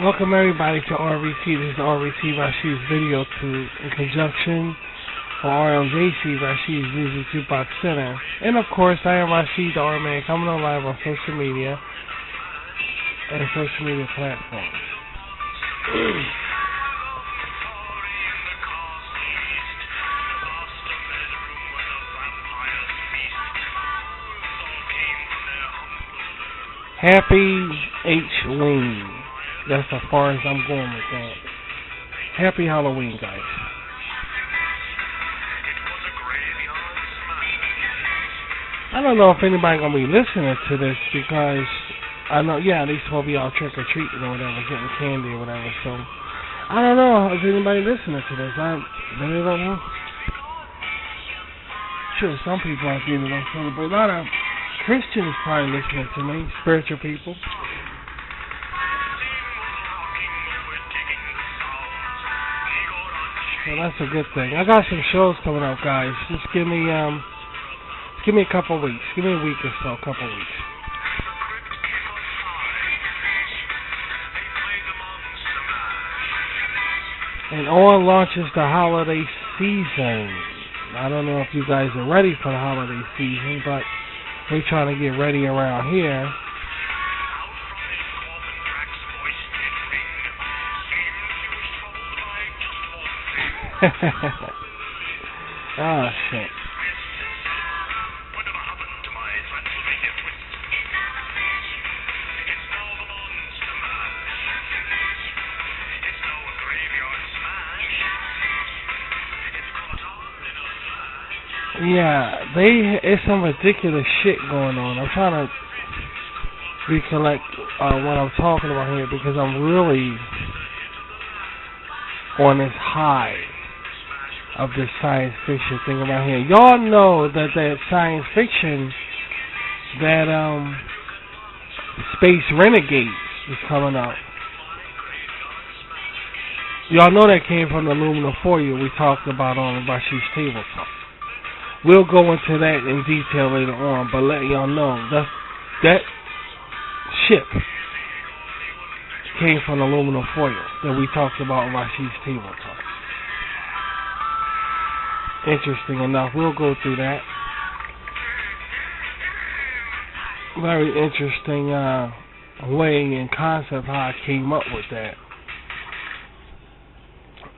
Welcome everybody to RVT. This is RVT Rashid's video in conjunction for RMJC, Rashid's Music Jukebox Center. And of course, I am Rashid the R-Man, coming on live on social media and social media platforms. Happy H-Wing. That's as far as I'm going with that. Happy Halloween, guys. I don't know if anybody gonna be listening to this because I know, yeah, they supposed to be all trick or treating or whatever, getting candy or whatever. So I don't know if anybody listening to this. I really don't know. Sure, some people out there don't celebrate. A lot of Christians probably listening to me, spiritual people. So that's a good thing. I got some shows coming up, guys. Just give me a couple of weeks. Give me a week or so, a couple of weeks. And on launches the holiday season. I don't know if you guys are ready for the holiday season, but we're trying to get ready around here. Oh, shit. Yeah, it's some ridiculous shit going on. I'm trying to recollect what I'm talking about here because I'm really on this high of this science fiction thing around here. Y'all know that science fiction, that Space Renegades is coming out. Y'all know that came from the Aluminum Foil we talked about on Rashid's Table Talk. We'll go into that in detail later on, but let y'all know that ship came from the Aluminum Foil that we talked about on Rashid's Table Talk. Interesting enough, we'll go through that. Very interesting way and concept how I came up with that.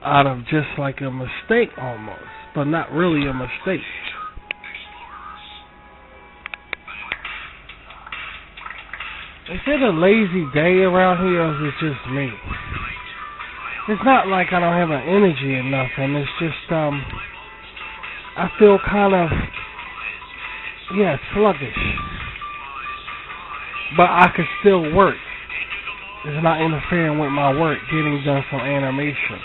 Out of just like a mistake almost, but not really a mistake. Is it a lazy day around here or is it just me? It's not like I don't have an energy or nothing. It's just, I feel kind of, sluggish. But I could still work. It's not interfering with my work, getting done some animation.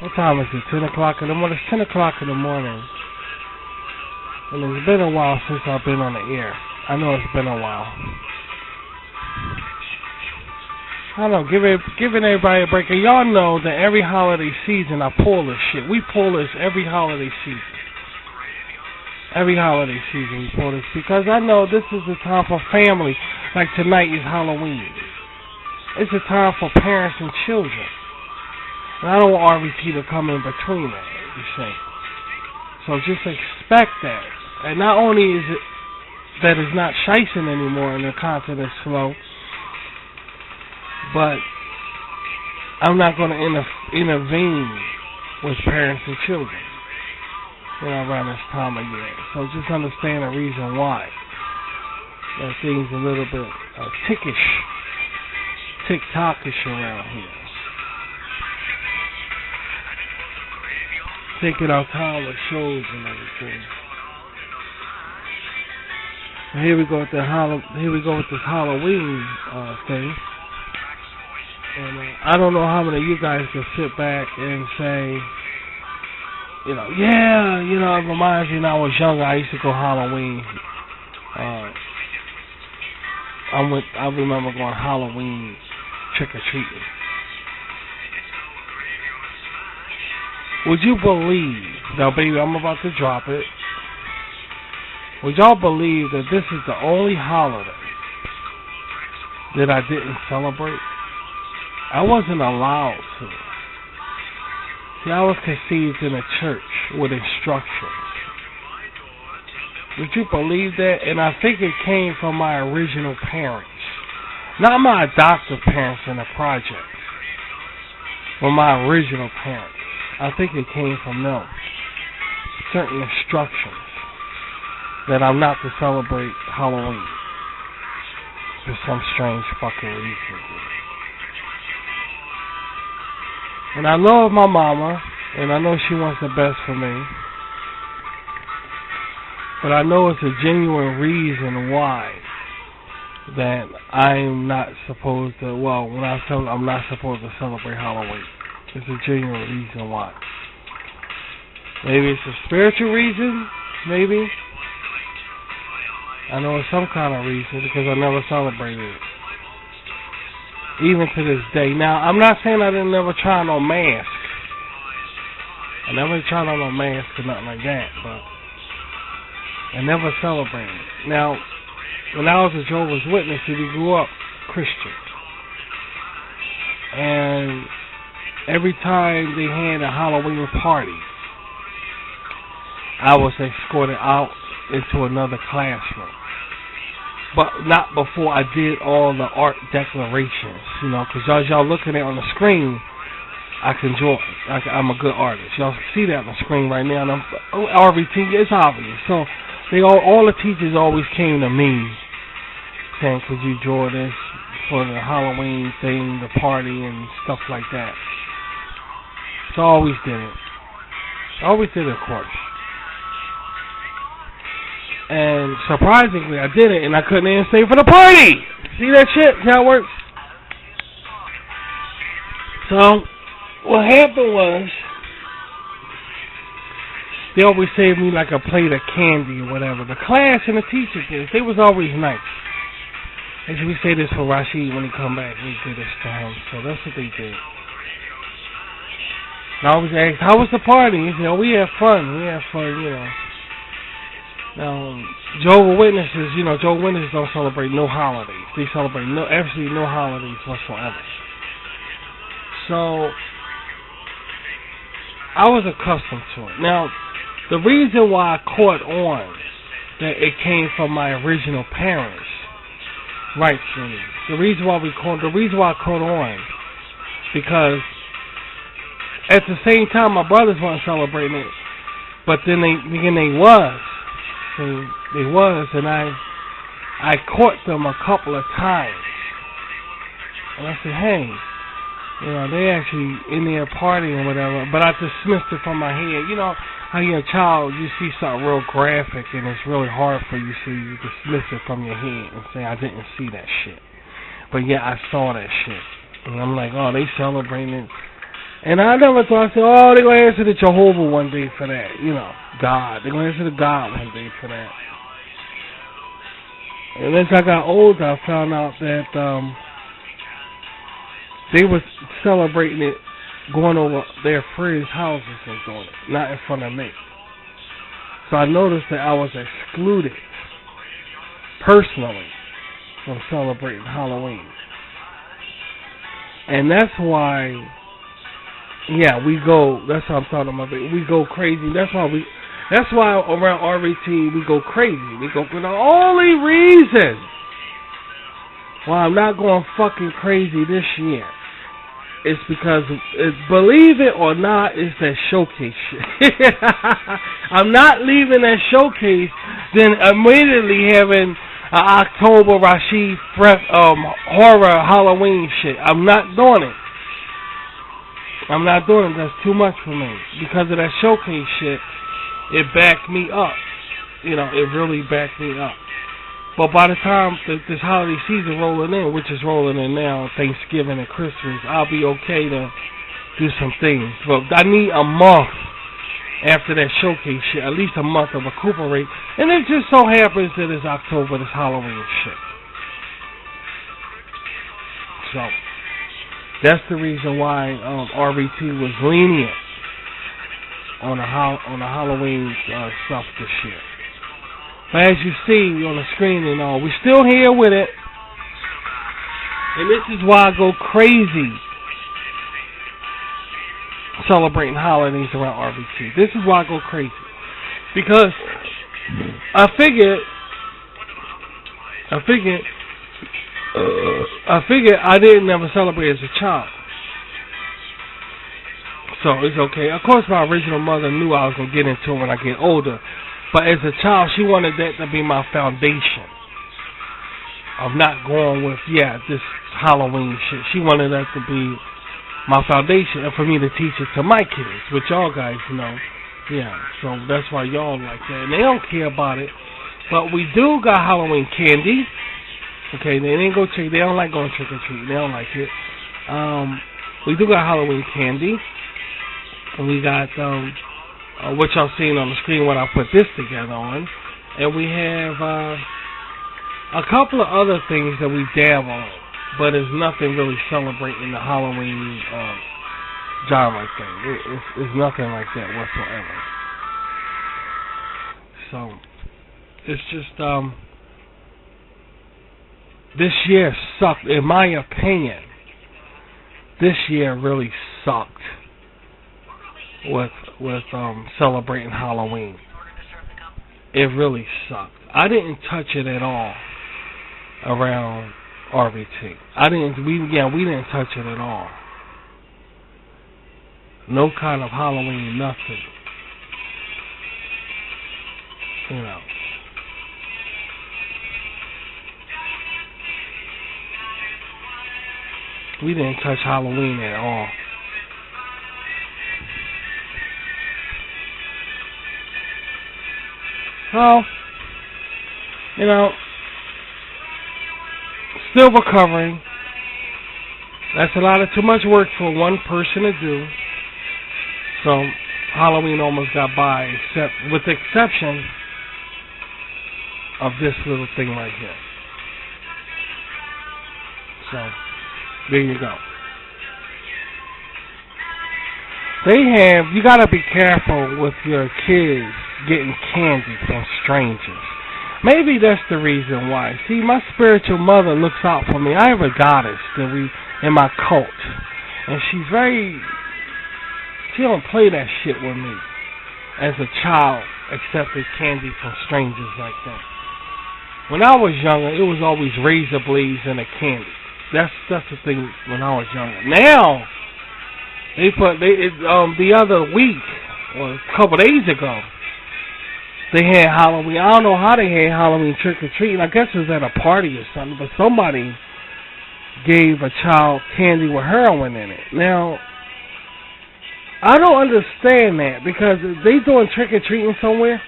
What time is it? 10 o'clock in the morning? It's 10 o'clock in the morning. And it's been a while since I've been on the air. I know it's been a while. I don't know, giving everybody a break. And y'all know that every holiday season I pull this shit. We pull this every holiday season. Every holiday season we pull this because I know this is a time for family. Like tonight is Halloween. It's a time for parents and children. And I don't want RVT to come in between that, you see. So just expect that. And not only is it that it's not shicing anymore and the content is slow, but I'm not going to intervene with parents and children, around this time of year. So just understand the reason why. That things a little bit tick-tockish around here. Taking our time with shows and everything. And here we go with this Halloween thing. And I don't know how many of you guys can sit back and say, it reminds me when I was younger. I used to go Halloween. I remember going Halloween trick or treating. Would you believe Now, baby, I'm about to drop it. Would y'all believe that this is the only holiday that I didn't celebrate? I wasn't allowed to. See, I was conceived in a church with instructions. Would you believe that? And I think it came from my original parents. Not my adoptive parents in the project, but my original parents. I think it came from them. Certain instructions that I'm not to celebrate Halloween for some strange fucking reason. And I love my mama, and I know she wants the best for me, but I know it's a genuine reason why that I'm not supposed to, when I'm not supposed to celebrate Halloween. It's a genuine reason why. Maybe it's a spiritual reason, maybe. I know it's some kind of reason because I never celebrated it. Even to this day. Now, I'm not saying I didn't never try no mask. I never tried on no mask or nothing like that, but I never celebrated it. Now, when I was a Jehovah's Witness, we grew up Christian. And every time they had a Halloween party, I was escorted out into another classroom. But not before I did all the art declarations, because as y'all looking at on the screen, I can draw. I'm a good artist. Y'all see that on the screen right now. And RVT, it's obvious. So all the teachers always came to me saying, could you draw this for the Halloween thing, the party, and stuff like that. So I always did it. I always did it, of course. And surprisingly, I did it, and I couldn't even stay for the party. See that shit? See how it works? So, what happened was, they always saved me like a plate of candy or whatever. The class and the teacher did. They was always nice. As we say this for Rashid when he come back, we do this to him. So that's what they did. And I always asked, how was the party? He said, we had fun. Now, Jehovah's Witnesses, Jehovah's Witnesses don't celebrate no holidays. They celebrate absolutely no holidays whatsoever. So, I was accustomed to it. Now, the reason why I caught on that it came from my original parents, right, Jimmy? The reason why I caught on, because at the same time my brothers weren't celebrating it, but then they was. They was, and I caught them a couple of times, and I said, hey, they actually in there partying or whatever, but I dismissed it from my head. How you're a child, you see something real graphic, and it's really hard for you, so you dismiss it from your head and say, I didn't see that shit. But yeah, I saw that shit, and I'm like, oh, they celebrating it. And I never thought, I said, oh, they're going to answer to Jehovah one day for that. God. They're going to answer to God one day for that. And as I got older, I found out that they was celebrating it, going over their friends' houses and doing it, not in front of me. So I noticed that I was excluded, personally, from celebrating Halloween. And that's why... yeah, we go. That's what I'm talking about. We go crazy. That's why around RVT we go crazy. We go for the only reason why I'm not going fucking crazy this year is because, believe it or not, it's that showcase shit. I'm not leaving that showcase, then immediately having an October Rashid horror Halloween shit. I'm not doing it. I'm not doing it. That's too much for me. Because of that showcase shit, it backed me up. It really backed me up. But by the time this holiday season rolling in, which is rolling in now, Thanksgiving and Christmas, I'll be okay to do some things. But I need a month after that showcase shit, at least a month to recuperate. And it just so happens that it's October, this Halloween shit. So... that's the reason why RVT was lenient on the Halloween stuff this year. But as you see on the screen and all, we're still here with it. And this is why I go crazy celebrating holidays around RBT. This is why I go crazy. Because I figured I didn't never celebrate as a child. So it's okay. Of course, my original mother knew I was going to get into it when I get older. But as a child, she wanted that to be my foundation of not going with, this Halloween shit. She wanted that to be my foundation and for me to teach it to my kids, which y'all guys know. Yeah, so that's why y'all like that. And they don't care about it. But we do got Halloween candy. Okay, they didn't go trick. They don't like going trick or treat. They don't like it. We do got Halloween candy. And we got what y'all seen on the screen when I put this together on. And we have a couple of other things that we dab on, but it's nothing really celebrating the Halloween genre thing. It's nothing like that whatsoever. So it's just this year sucked, in my opinion. This year really sucked with celebrating Halloween. It really sucked. I didn't touch it at all around RBT. We didn't touch it at all. No kind of Halloween, nothing. You know. We didn't touch Halloween at all. Well, you know, still recovering. That's a lot of too much work for one person to do. So Halloween almost got by, with the exception of this little thing right here. So there you go. You gotta be careful with your kids getting candy from strangers. Maybe that's the reason why. See, my spiritual mother looks out for me. I have a goddess in my cult, and she don't play that shit with me as a child, accepting candy from strangers like that. When I was younger, it was always razor blades and a candy. That's the thing when I was younger. Now, the other week, or a couple days ago, they had Halloween. I don't know how they had Halloween trick-or-treating. I guess it was at a party or something, but somebody gave a child candy with heroin in it. Now, I don't understand that, because if they doing trick-or-treating somewhere,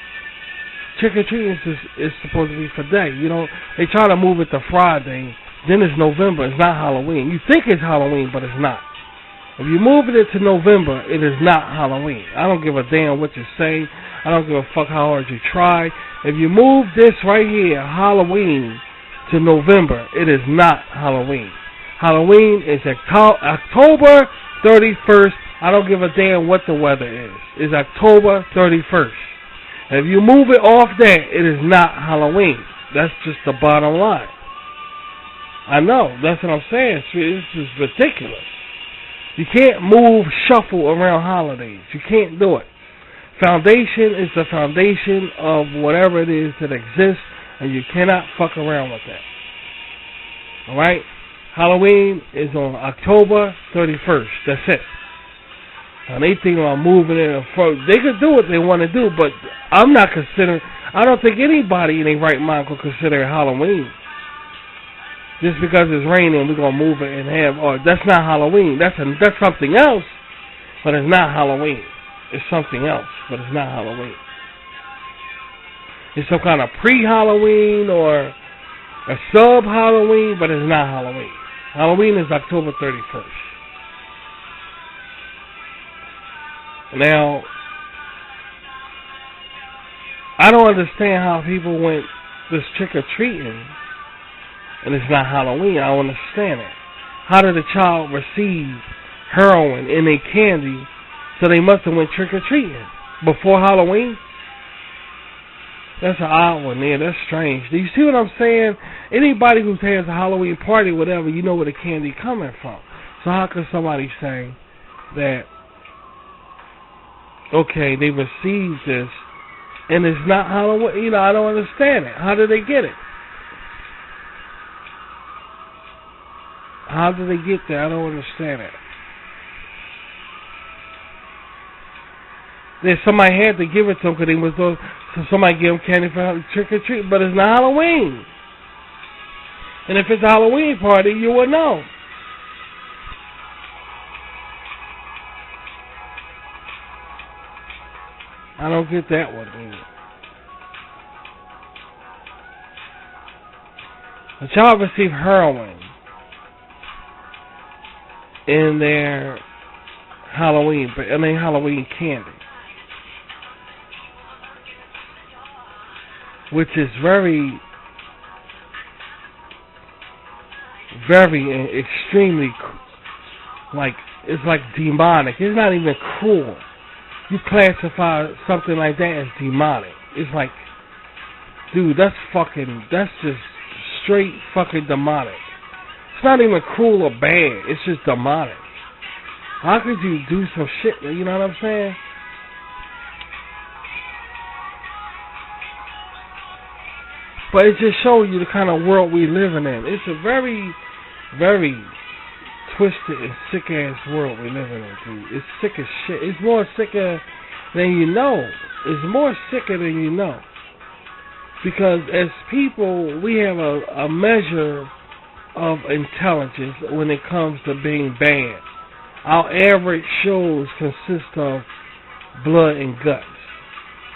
trick-or-treating is supposed to be for day. You know, they try to move it to Friday, then it's November. It's not Halloween. You think it's Halloween, but it's not. If you move it to November, it is not Halloween. I don't give a damn what you say. I don't give a fuck how hard you try. If you move this right here, Halloween, to November, it is not Halloween. Halloween is October 31st. I don't give a damn what the weather is. It's October 31st. If you move it off that, it is not Halloween. That's just the bottom line. I know. That's what I'm saying. This is ridiculous. You can't shuffle around holidays. You can't do it. Foundation is the foundation of whatever it is that exists, and you cannot fuck around with that. Alright? Halloween is on October 31st. That's it. And they think about moving it. They could do what they want to do, but I'm not considering. I don't think anybody in their right mind could consider it Halloween. Just because it's raining, we're gonna move it and that's not Halloween. That's something else, but it's not Halloween. It's something else, but it's not Halloween. It's some kind of pre-Halloween or a sub-Halloween, but it's not Halloween. Halloween is October 31st. Now, I don't understand how people went this trick-or-treating and it's not Halloween. I don't understand it. How did a child receive heroin in a candy, so they must have went trick-or-treating? Before Halloween? That's an odd one there. That's strange. Do you see what I'm saying? Anybody who has a Halloween party, whatever, you know where the candy coming from. So how can somebody say that, okay, they received this, and it's not Halloween? You know, I don't understand it. How did they get it? How did they get there? I don't understand it. Then somebody had to give it to them because they was doing, so somebody give them candy for trick or treat, but it's not Halloween. And if it's a Halloween party, you would know. I don't get that one either. A child received heroin in their Halloween candy, which is very, very extremely, like, it's like demonic. It's not even cruel. You classify something like that as demonic. It's like, dude, that's just straight fucking demonic. It's not even cruel or bad. It's just demonic. How could you do some shit? You know what I'm saying? But it just shows you the kind of world we living in. It's a very, very twisted and sick ass world we living in, dude. It's sick as shit. It's more sicker than you know. It's more sicker than you know. Because as people, we have a measure of intelligence when it comes to being bad. Our average shows consist of blood and guts.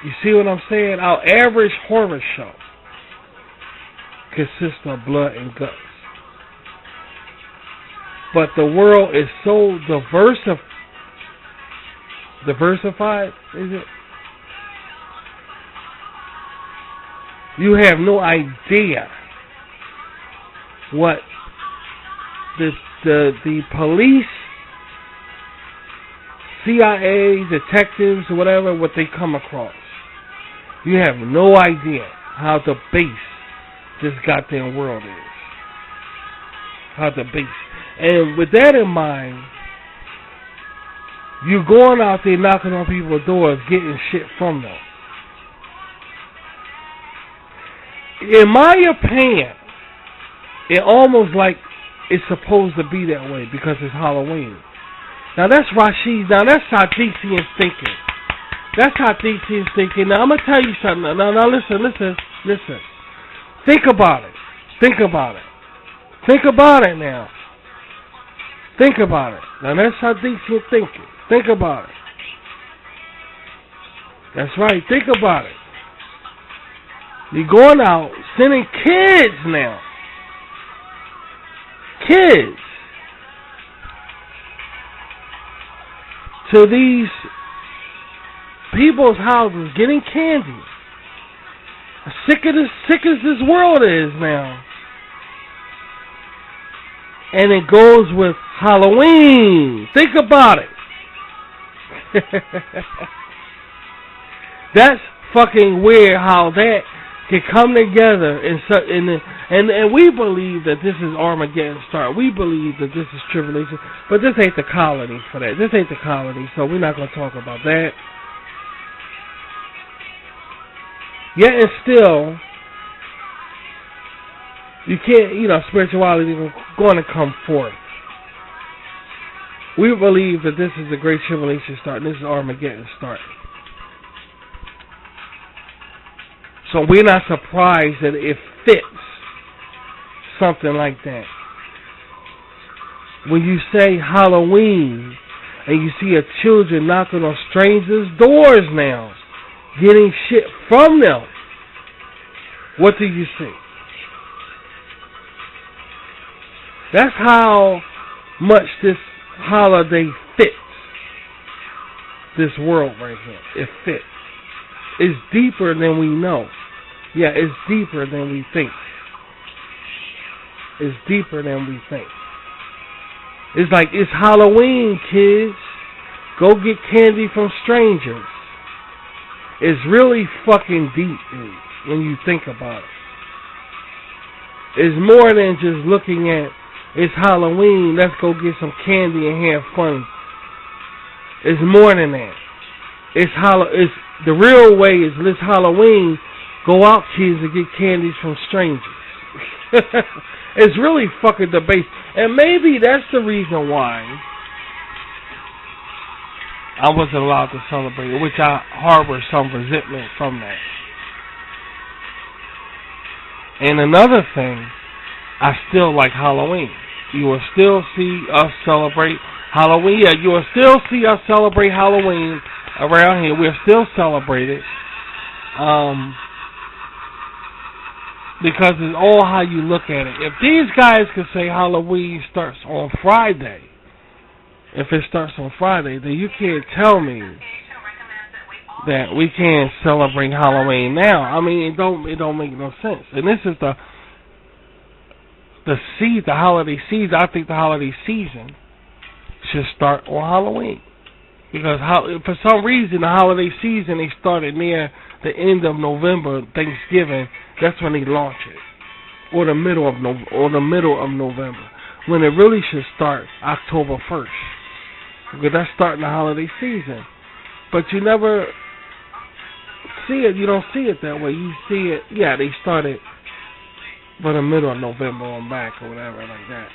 You see what I'm saying? Our average horror show consists of blood and guts. But the world is so diversified, is it? You have no idea what the police, CIA, detectives, or whatever, what they come across. You have no idea how the base this goddamn world is. How the base. And with that in mind, you going out there knocking on people's doors, getting shit from them. In my opinion, it almost like it's supposed to be that way because it's Halloween. Now that's Rashid. Now that's how DC is thinking. That's how DC is thinking. Now I'm gonna tell you something. Now listen. Think about it. Think about it now. Think about it. Now that's how DC is thinking. Think about it. That's right. Think about it. You're going out sending kids now. Kids. To these people's houses getting candy. Sick as this world is now. And it goes with Halloween. Think about it. That's fucking weird how that can come together and we believe that this is Armageddon start. We believe that this is tribulation, but this ain't the colony for that. This ain't the colony, so we're not going to talk about that. Yet and still, you can't, spirituality is going to come forth. We believe that this is the Great Tribulation start, and this is Armageddon start. So we're not surprised that it fits something like that. When you say Halloween and you see children knocking on strangers' doors now, getting shit from them, what do you see? That's how much this holiday fits this world right here. It fits. It's deeper than we know. Yeah, it's deeper than we think. It's deeper than we think. It's like, it's Halloween, kids. Go get candy from strangers. It's really fucking deep, dude, when you think about it. It's more than just looking at, it's Halloween, let's go get some candy and have fun. It's more than that. It's the real way is this Halloween, go out, kids, and get candies from strangers. It's really fucking the base. And maybe that's the reason why I wasn't allowed to celebrate it, which I harbor some resentment from that. And another thing, I still like Halloween. You will still see us celebrate Halloween. Yeah, you will still see us celebrate Halloween around here. We'll still celebrate it. Because it's all how you look at it. If these guys could say Halloween starts on Friday, if it starts on Friday, then you can't tell me that we can't celebrate Halloween now. I mean, it don't make no sense. And this is the holiday season. I think the holiday season should start on Halloween, because for some reason the holiday season, they started near the end of November, Thanksgiving. That's when they launch it, or the middle of November, when it really should start October 1st, because that's starting the holiday season. But you never see it. You don't see it that way. You see it. Yeah, they started for the middle of November on back or whatever like that.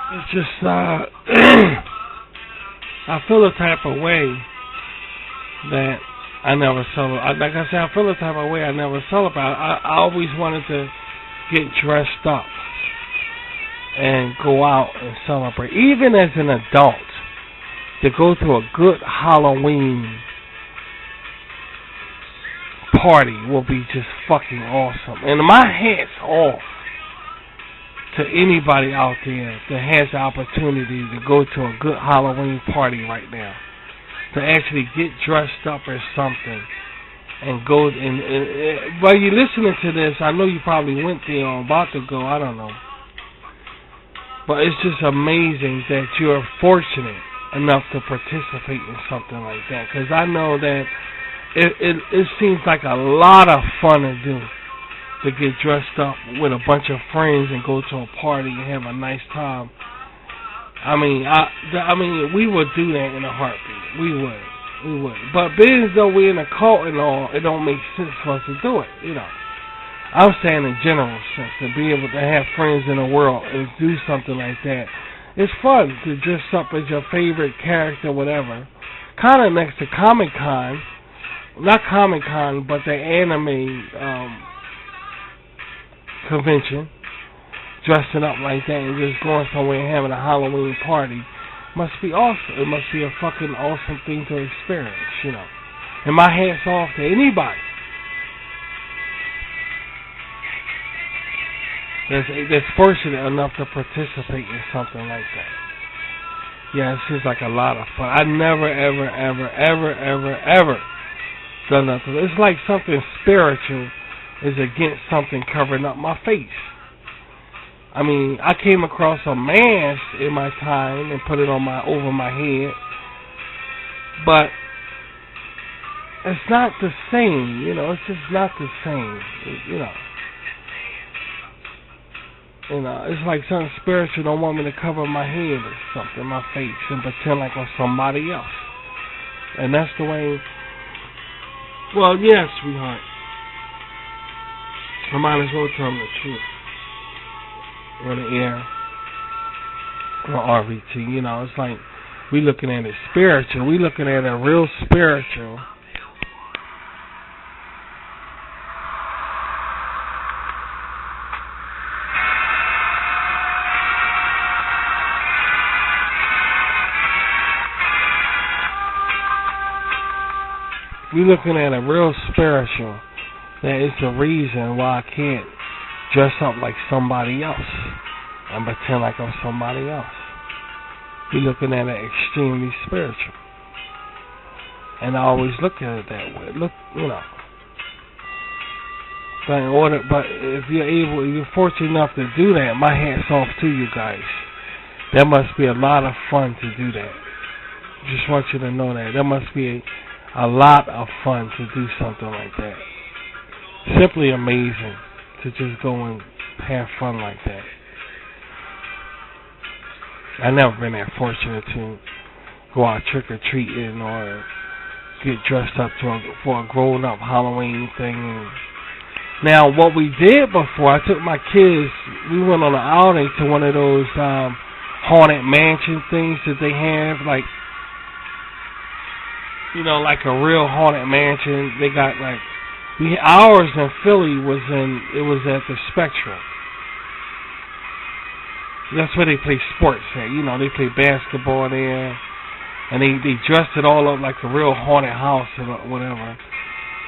It's just, I feel a type of way that I never celebrate. Like I said, I feel a type of way I never celebrate. I always wanted to get dressed up and go out and celebrate. Even as an adult, to go to a good Halloween party will be just fucking awesome. And my hat's off to anybody out there that has the opportunity to go to a good Halloween party right now, to actually get dressed up as something and go. And while you're listening to this, I know you probably went there or about to go, I don't know, but it's just amazing that you're fortunate enough to participate in something like that, because I know that it seems like a lot of fun to do, to get dressed up with a bunch of friends and go to a party and have a nice time. I mean, we would do that in a heartbeat. We would. But being as though we're in a cult and all, it don't make sense for us to do it. You know, I'm saying in general sense, to be able to have friends in the world and do something like that. It's fun to dress up as your favorite character, whatever. Kind of next to Comic Con, not Comic Con, but the anime convention, dressing up like that and just going somewhere and having a Halloween party must be awesome. It must be a fucking awesome thing to experience, you know. And my hat's off to anybody that's fortunate enough to participate in something like that. Yeah, it seems like a lot of fun. I never, ever done nothing. It's like something spiritual is against something covering up my face. I mean, I came across a mask in my time and put it on over my head, but it's not the same, you know. It's just not the same, you know. You know, it's like something spiritual don't want me to cover my head or something, my face, and pretend like I'm somebody else. And that's the way. Well, yes, sweetheart. I might as well tell them the truth. On the air, or RVT, you know, it's like we looking at it spiritual. We looking at it real spiritual. We looking at it real spiritual. That is the reason why I can't dress up like somebody else. and pretend like I'm somebody else. You're looking at it extremely spiritual. And I always look at it that way. Look, But if you're fortunate enough to do that, my hat's off to you guys. That must be a lot of fun to do that. Just want you to know that. That must be a lot of fun to do something like that. Simply amazing to just go and have fun like that. I've never been that fortunate to go out trick-or-treating or get dressed up for a grown-up Halloween thing. Now, what we did before, I took my kids, we went on an outing to one of those haunted mansion things that they have, like a real haunted mansion. They got ours in Philly was at the Spectrum. That's where they play sports at. They play basketball there, and they dressed it all up like a real haunted house or whatever.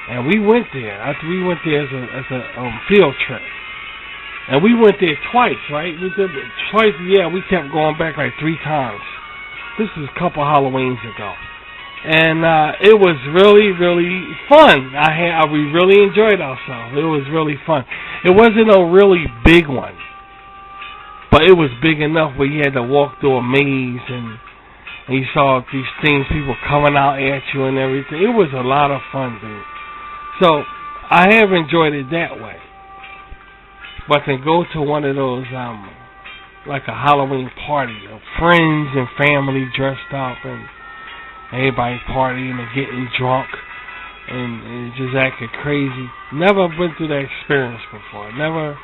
And we went there. We went there as a field trip, and we went there twice, right? We did it twice. Yeah, we kept going back like 3 times. This is a couple Halloweens ago, and it was really, really fun. We really enjoyed ourselves. It was really fun. It wasn't a really big one, but it was big enough where you had to walk through a maze and you saw these things, people coming out at you and everything. It was a lot of fun, dude. So I have enjoyed it that way. But to go to one of those, like a Halloween party of friends and family dressed up and everybody partying and getting drunk and just acting crazy. Never been through that experience before. Never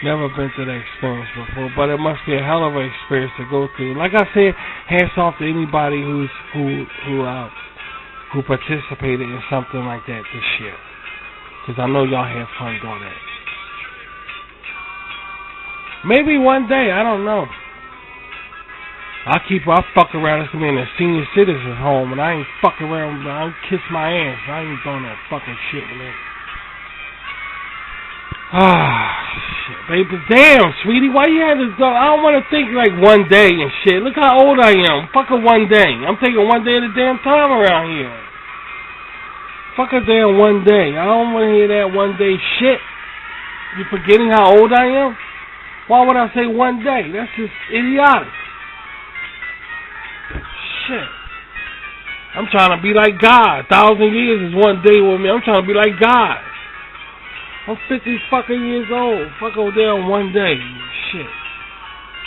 been through that experience before. But it must be a hell of an experience to go through. Like I said, hats off to anybody who participated in something like that this year. Because I know y'all had fun doing that. Maybe one day, I don't know. I'll fuck around. It's going to be in a senior citizen's home, and I ain't fucking around. I'll kiss my ass. I ain't doing that fucking shit with it. Shit, baby. Damn, sweetie, why you had to go? I don't want to think like one day and shit. Look how old I am. Fucking one day. I'm taking one day at a damn time around here. Fuck a damn one day. I don't want to hear that one day shit. You forgetting how old I am? Why would I say one day? That's just idiotic. Shit. I'm trying to be like God. 1,000 years is one day with me. I'm trying to be like God. I'm 50 fucking years old. Fuck over there on one day. Shit.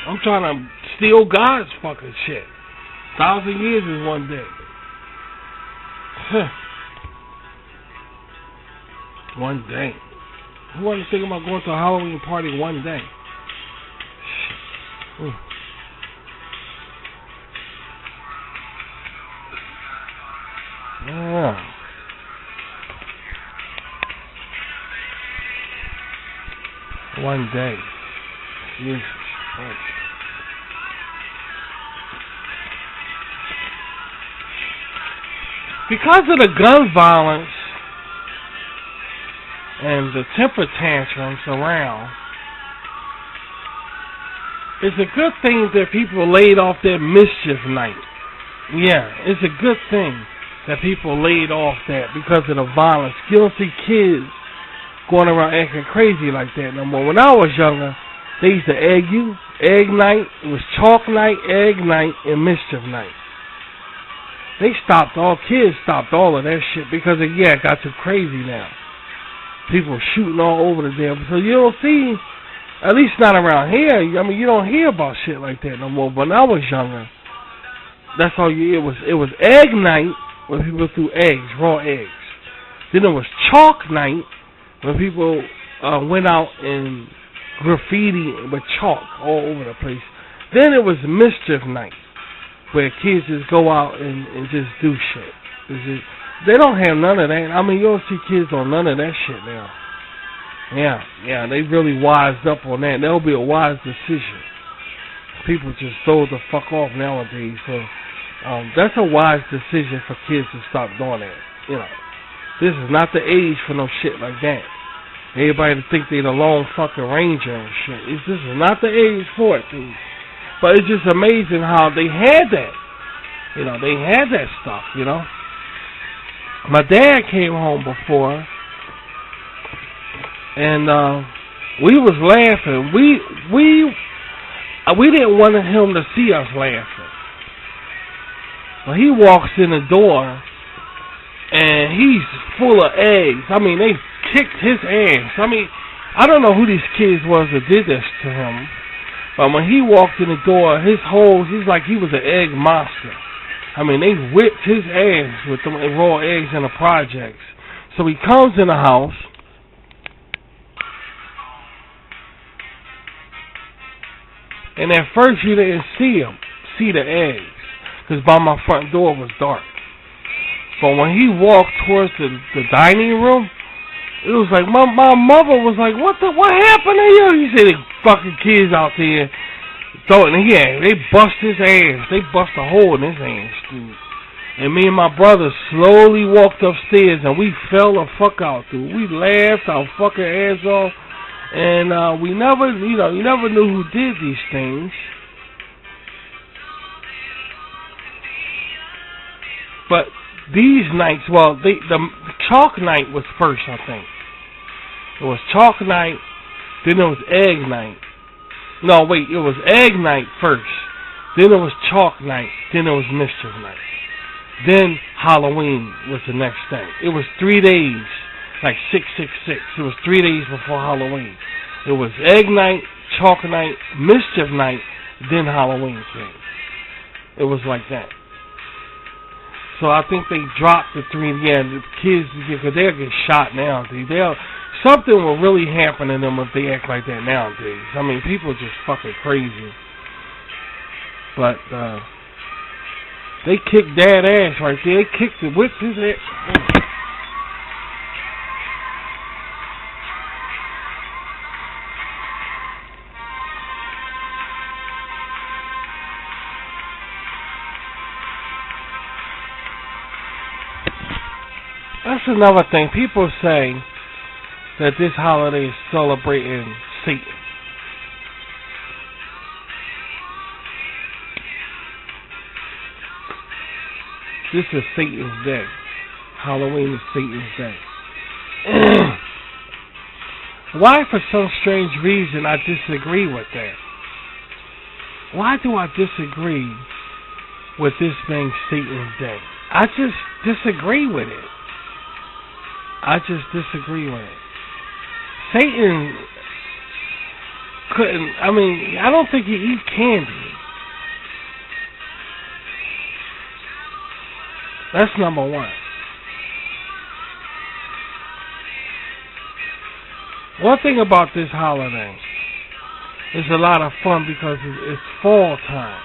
I'm trying to steal God's fucking shit. 1,000 years is one day. One day. Who wasn't thinking about going to a Halloween party one day? Shit. Yeah. One day. Jesus Christ. Because of the gun violence and the temper tantrums around, it's a good thing that people laid off their mischief night. Yeah, it's a good thing that people laid off that because of the violence. You don't see kids going around acting crazy like that no more. When I was younger, they used to egg you. Egg night. It was chalk night, egg night, and mischief night. Kids stopped all of that shit because it got too crazy now. People shooting all over the damn. So you don't see, at least not around here. I mean, you don't hear about shit like that no more. But when I was younger, that's all you. It was egg night when people threw eggs, raw eggs. Then it was chalk night when people went out and graffiti with chalk all over the place. Then it was mischief night where kids just go out and just do shit. They don't have none of that. I mean, you don't see kids on none of that shit now. Yeah, they really wised up on that. That'll be a wise decision. People just throw the fuck off nowadays. So that's a wise decision for kids to stop doing that. This is not the age for no shit like that. Everybody think they the lone fucking ranger and shit. This is not the age for it, dude. But it's just amazing how they had that. You know, they had that stuff, you know. My dad came home before, and we was laughing. We didn't want him to see us laughing. But he walks in the door, and he's full of eggs. I mean, they kicked his ass. I mean, I don't know who these kids was that did this to him. But when he walked in the door, he's like he was an egg monster. I mean, they whipped his ass with the raw eggs in the projects. So he comes in the house, and at first you didn't see the eggs, because by my front door was dark. But when he walked towards the dining room, it was like my mother was like, what happened to you? He said, the fucking kids out there throwing. Yeah, they bust his ass. They bust a hole in his ass, dude. And me and my brother slowly walked upstairs, and we fell the fuck out, dude. We laughed our fucking ass off, and we never, you never knew who did these things. But these nights, well, the chalk night was first, I think. It was chalk night, then it was egg night. No, wait, it was egg night first. Then it was chalk night. Then it was mischief night. Then Halloween was the next thing. It was 3 days, like 666. It was 3 days before Halloween. It was egg night, chalk night, mischief night, then Halloween came. It was like that. So I think they dropped the 3. Yeah, the kids, because they'll get shot now. Something will really happen to them if they act like that nowadays. I mean, people are just fucking crazy. But they kicked Dad ass right there. They kicked it, whipped his ass. That's another thing. People say that this holiday is celebrating Satan. This is Satan's day. Halloween is Satan's day. Why, for some strange reason, I disagree with that? Why do I disagree with this being Satan's day? I just disagree with it. I just disagree with it. Satan couldn't, I don't think he eats candy. That's number one. One thing about this holiday is a lot of fun because it's fall time.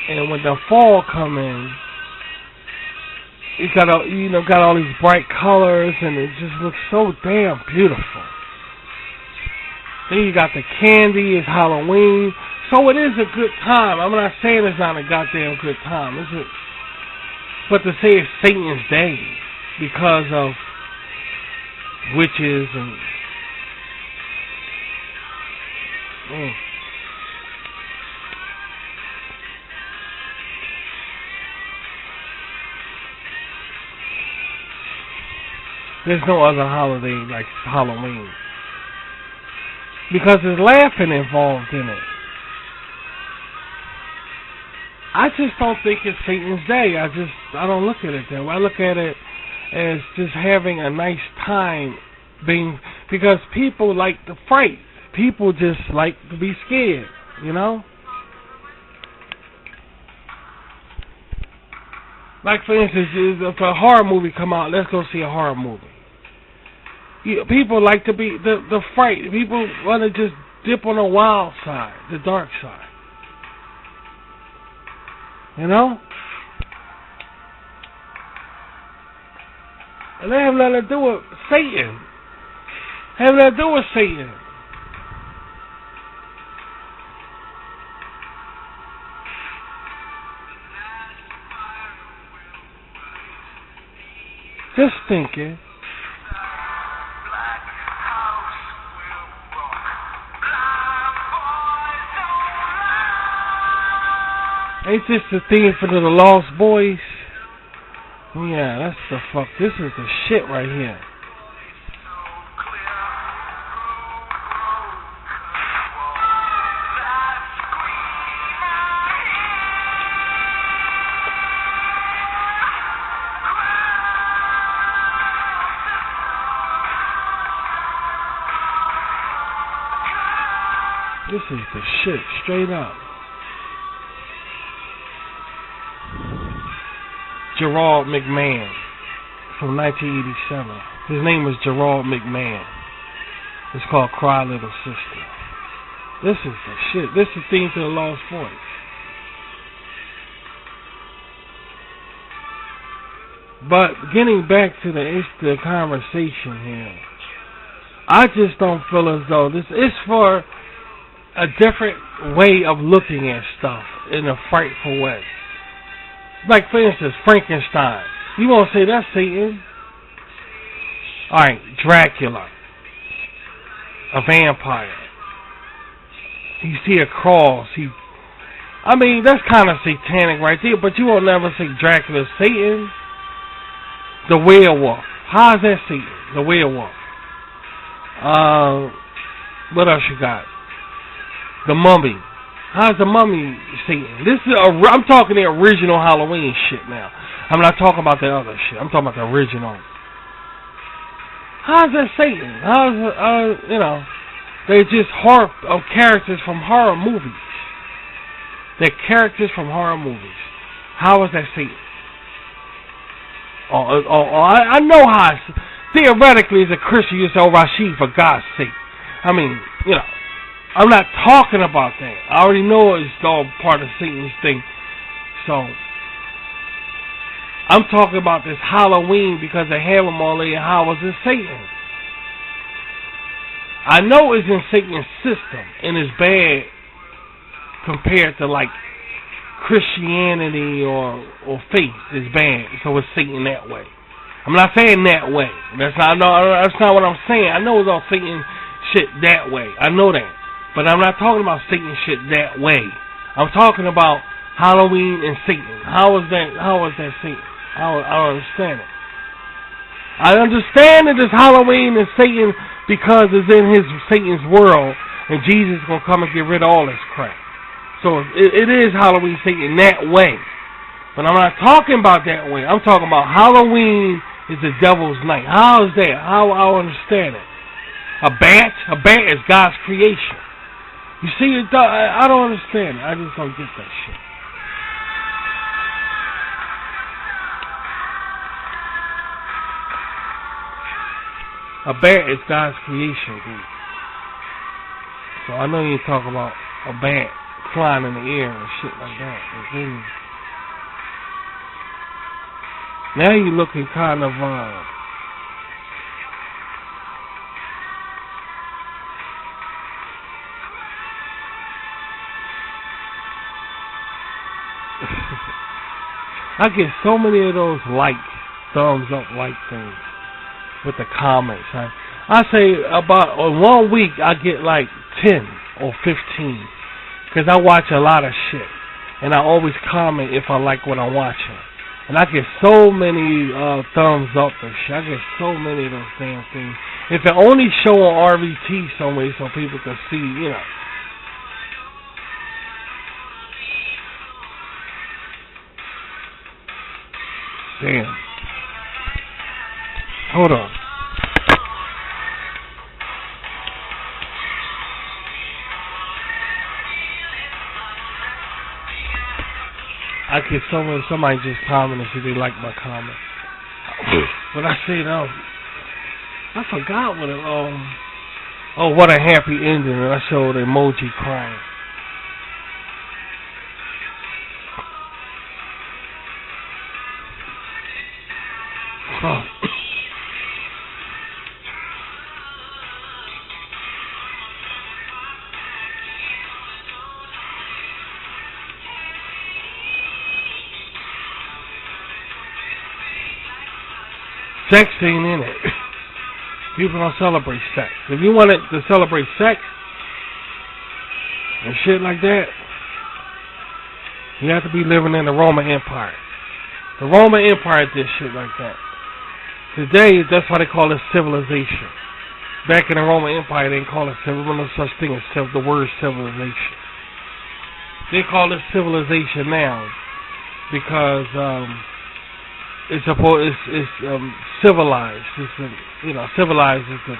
And when the fall come in, it got all these bright colors, and it just looks so damn beautiful. Then you got the candy. It's Halloween, so it is a good time. I'm not saying it's not a goddamn good time, is it? But to say it's Satan's day because of witches and there's no other holiday like Halloween. Because there's laughing involved in it. I just don't think it's Satan's day. I don't look at it that way. I look at it as just having a nice time because people like to fight. People just like to be scared, you know? Like, for instance, if a horror movie come out, let's go see a horror movie. People like to be the fright. People want to just dip on the wild side, the dark side. You know? And they have nothing to do with Satan. Have nothing to do with Satan. Just thinking. Ain't this the theme for the Lost Boys? Yeah, that's the fuck. This is the shit right here. This is the shit, straight up. Gerard McMahon from 1987. His name was Gerard McMahon. It's called Cry Little Sister. This is the shit. This is the theme to the Lost Boys. But getting back to the conversation here, I just don't feel as though this is for a different way of looking at stuff in a frightful way. Like, for instance, Frankenstein. You won't say that's Satan. Alright, Dracula. A vampire. You see a cross. I mean, that's kind of satanic right there, but you won't never say Dracula's Satan. The werewolf. How is that Satan? The werewolf. What else you got? The mummy. How's the mummy Satan? This is I'm talking the original Halloween shit now. I'm not talking about the other shit. I'm talking about the original. How's that Satan? How's they're just characters from horror movies. They're characters from horror movies. How is that Satan? I know how. Theoretically, as a Christian, you say, "Oh, Rashid, for God's sake." I mean, I'm not talking about that. I already know it's all part of Satan's thing. So, I'm talking about this Halloween because they have them all there. How is it Satan? I know it's in Satan's system and it's bad compared to like Christianity or faith is bad. So it's Satan that way. I'm not saying that way. That's not what I'm saying. I know it's all Satan shit that way. I know that. But I'm not talking about Satan shit that way. I'm talking about Halloween and Satan. How is that Satan? I don't understand it. I understand that it's Halloween and Satan because it's in Satan's world and Jesus is going to come and get rid of all this crap. So it is Halloween Satan that way. But I'm not talking about that way. I'm talking about Halloween is the devil's night. How is that? How I understand it? A bat is God's creation. You see, I don't understand it. I just don't get that shit. A bat is God's creation, dude. So I know you talk about a bat flying in the air and shit like that. Now you're looking kind of I get so many of those thumbs up like things with the comments. I say about 1 week I get like 10 or 15 because I watch a lot of shit and I always comment if I like what I'm watching. And I get so many thumbs up and shit. I get so many of those damn things. If it only show on RVT some way so people can see, Damn. Hold on. I get somebody just comment and say they like my comment. But I said, I forgot what it, what a happy ending, and I showed an emoji crying. Oh. Sex ain't in it. People don't celebrate sex. If you wanted to celebrate sex and shit like that, You have to be living in the Roman Empire. The Roman Empire did shit like that. Today, that's why they call it civilization. Back in the Roman Empire, they didn't call it civilization. No such thing as the word civilization. They call it civilization now because it's civilized. Civilized is the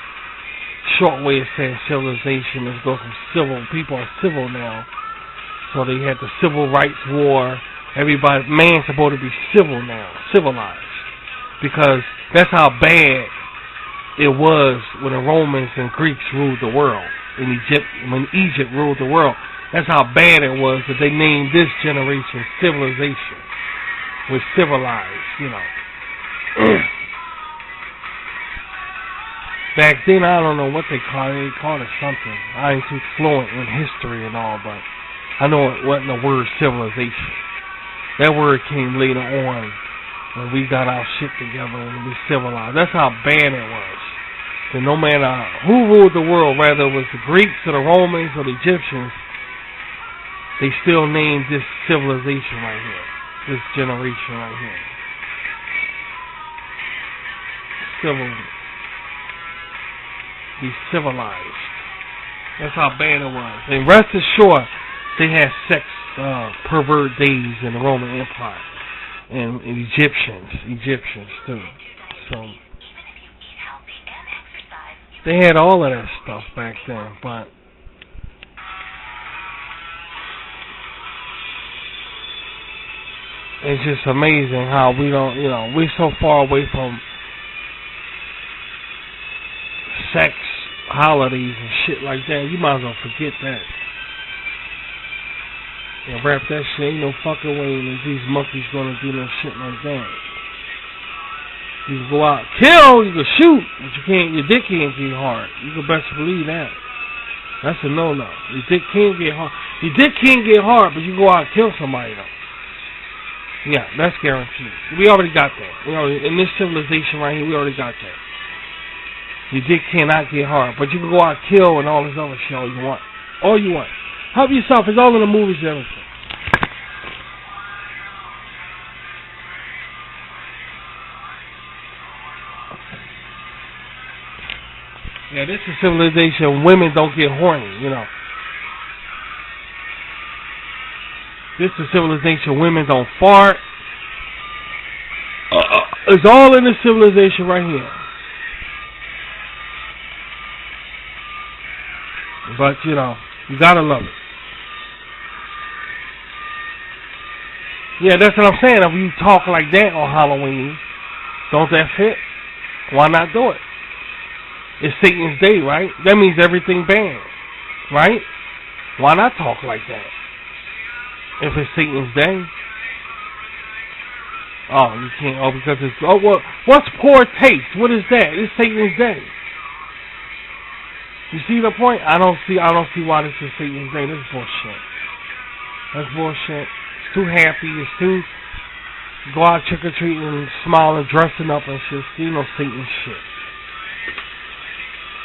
short way of saying civilization. Is go from civil. People are civil now, so they had the Civil Rights War. Man's supposed to be civil now, civilized, because that's how bad it was when the Romans and Greeks ruled the world. When Egypt ruled the world, that's how bad it was that they named this generation civilization. We're civilized, Back then, I don't know what they called it. They called it something. I ain't too fluent in history and all, but I know it wasn't the word civilization. That word came later on when we got our shit together and we civilized. That's how bad it was. And no matter who ruled the world, whether it was the Greeks or the Romans or the Egyptians, they still named this civilization right here. This generation right here. Be civilized. That's how bad it was. And rest assured, they had sex pervert days in the Roman Empire and Egyptians too. So they had all of that stuff back then, but it's just amazing how we don't, we're so far away from sex, holidays, and shit like that. You might as well forget that. And wrap that shit. Ain't no fucking way that these monkeys gonna do no shit like that. You can go out, kill, you can shoot, but your dick can't get hard. You can best believe that. That's a no-no. Your dick can't get hard. Your dick can't get hard, but you go out and kill somebody though. Yeah, that's guaranteed. We already got that. In this civilization right here, we already got that. Your dick cannot get hard, but you can go out and kill and all this other shit all you want. All you want. Help yourself. It's all in the movies and everything. Yeah, this is civilization. Women don't get horny, This is civilization. Women don't fart. It's all in this civilization right here. But, you gotta love it. Yeah, that's what I'm saying. If you talk like that on Halloween, don't that fit? Why not do it? It's Satan's day, right? That means everything banned, right? Why not talk like that? If it's Satan's day. Oh, you can't. Oh, because it's. Oh, well, what's poor taste? What is that? It's Satan's day. You see the point? I don't see why this is Satan's day. This is bullshit. That's bullshit. It's too happy. It's too go out trick or treating and smiling, dressing up and shit. Satan shit.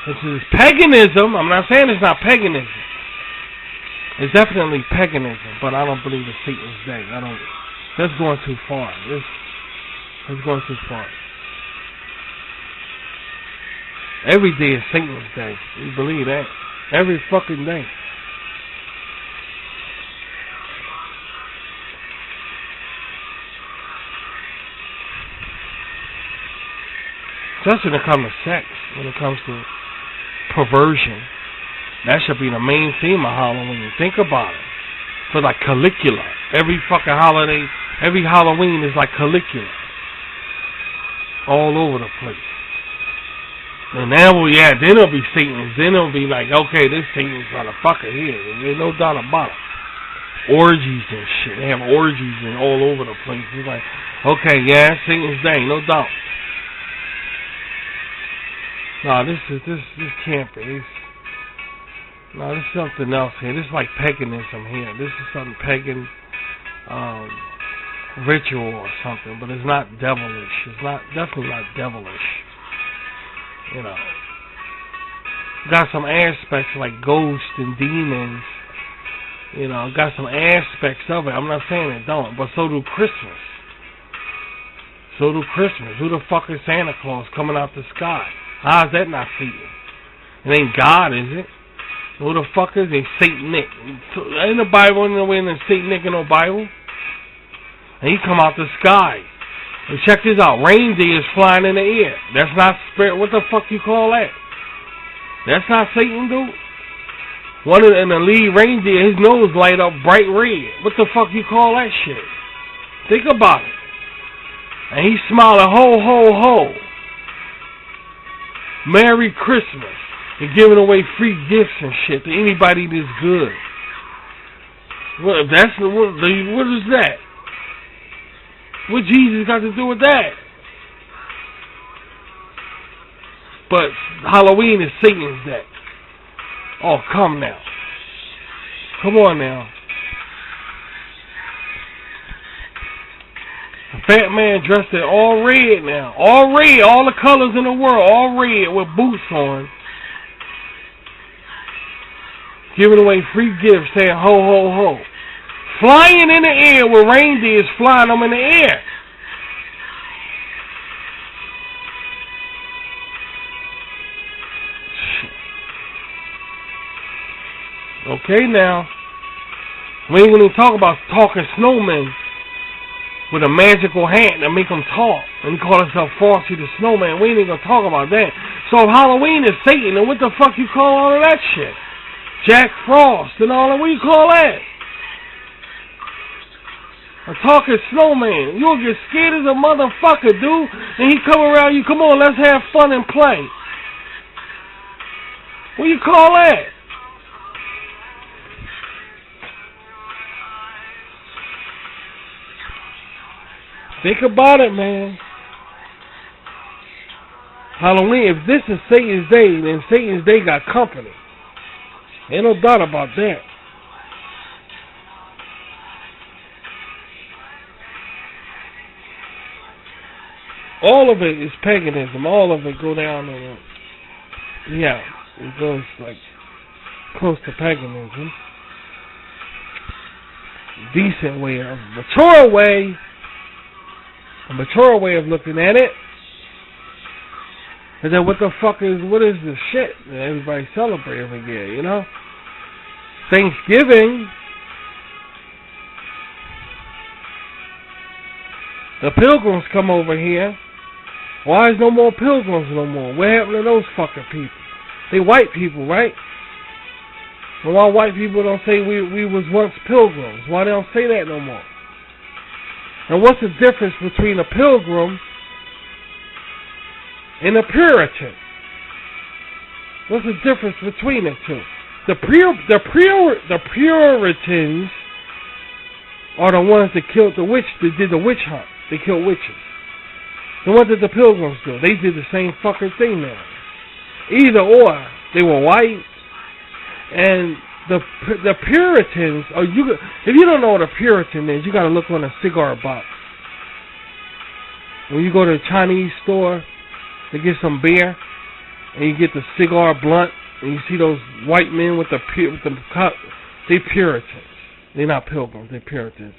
This is paganism. I'm not saying it's not paganism. It's definitely paganism, but I don't believe it's Satan's day. That's going too far. That's going too far. Every day is Satan's day. You believe that? Every fucking day. Especially when it comes to sex, when it comes to perversion. That should be the main theme of Halloween. Think about it. So like Caligula. Every fucking holiday, every Halloween is like Caligula. All over the place. And then it'll be Satan's. Then it'll be like, okay, this Satan's motherfucker here. There's no doubt about it. Orgies and shit. They have orgies and all over the place. It's like, okay, yeah, Satan's day, no doubt. No, this can't be. No, this is something else here. This is like paganism here. This is some pagan ritual or something, but it's not devilish. It's definitely not devilish. Got some aspects like ghosts and demons You know, got some aspects of it. I'm not saying it don't, but so do Christmas. So do Christmas. Who the fuck is Santa Claus coming out the sky? How's that not Satan? It ain't God, is it? Who the fuck is it? Saint Nick. Ain't the Bible in the way in the Saint Nick in no Bible? And he come out the sky. And check this out. Reindeers flying in the air. That's not spirit. What the fuck you call that? That's not Satan, dude. One of the lead reindeer, his nose light up bright red. What the fuck you call that shit? Think about it. And he smiling, ho, ho, ho. Merry Christmas. And giving away free gifts and shit to anybody that's good. Well, what is that? What Jesus got to do with that? But Halloween is Satan's day. Oh, come now. Come on now. A fat man dressed in all red now. All red, all the colors in the world, all red with boots on. Giving away free gifts saying ho, ho, ho. Flying in the air with reindeers flying them in the air. Okay, now. We ain't gonna talk about talking snowmen with a magical hat that make them talk. And he call himself Frosty the Snowman. We ain't even gonna talk about that. So if Halloween is Satan, then what the fuck you call all of that shit? Jack Frost and all that. What do you call that? A talking snowman. You'll get scared as a motherfucker, dude. And he come around you, come on, let's have fun and play. What do you call that? Think about it, man. Halloween, if this is Satan's day, then Satan's day got company. Ain't no doubt about that. All of it is paganism. All of it go down in it. Yeah, it goes like close to paganism. Decent way, a mature way of looking at it. And then what is this shit that everybody celebrate every year, you know? Thanksgiving. The pilgrims come over here. Why is no more pilgrims no more? What happened to those fucking people? They white people, right? And why white people don't say we was once pilgrims? Why they don't say that no more? And what's the difference between a pilgrim and a Puritan? What's the difference between the two? The Puritans are the ones that killed the witch, that did the witch hunt. They killed witches. And what did the pilgrims do? They did the same fucking thing now. Either or, they were white, and the Puritans, if you don't know what a Puritan is, you got to look on a cigar box. When you go to a Chinese store to get some beer, and you get the cigar blunt, and you see those white men with the cup, they Puritans. They're not pilgrims, they're Puritans.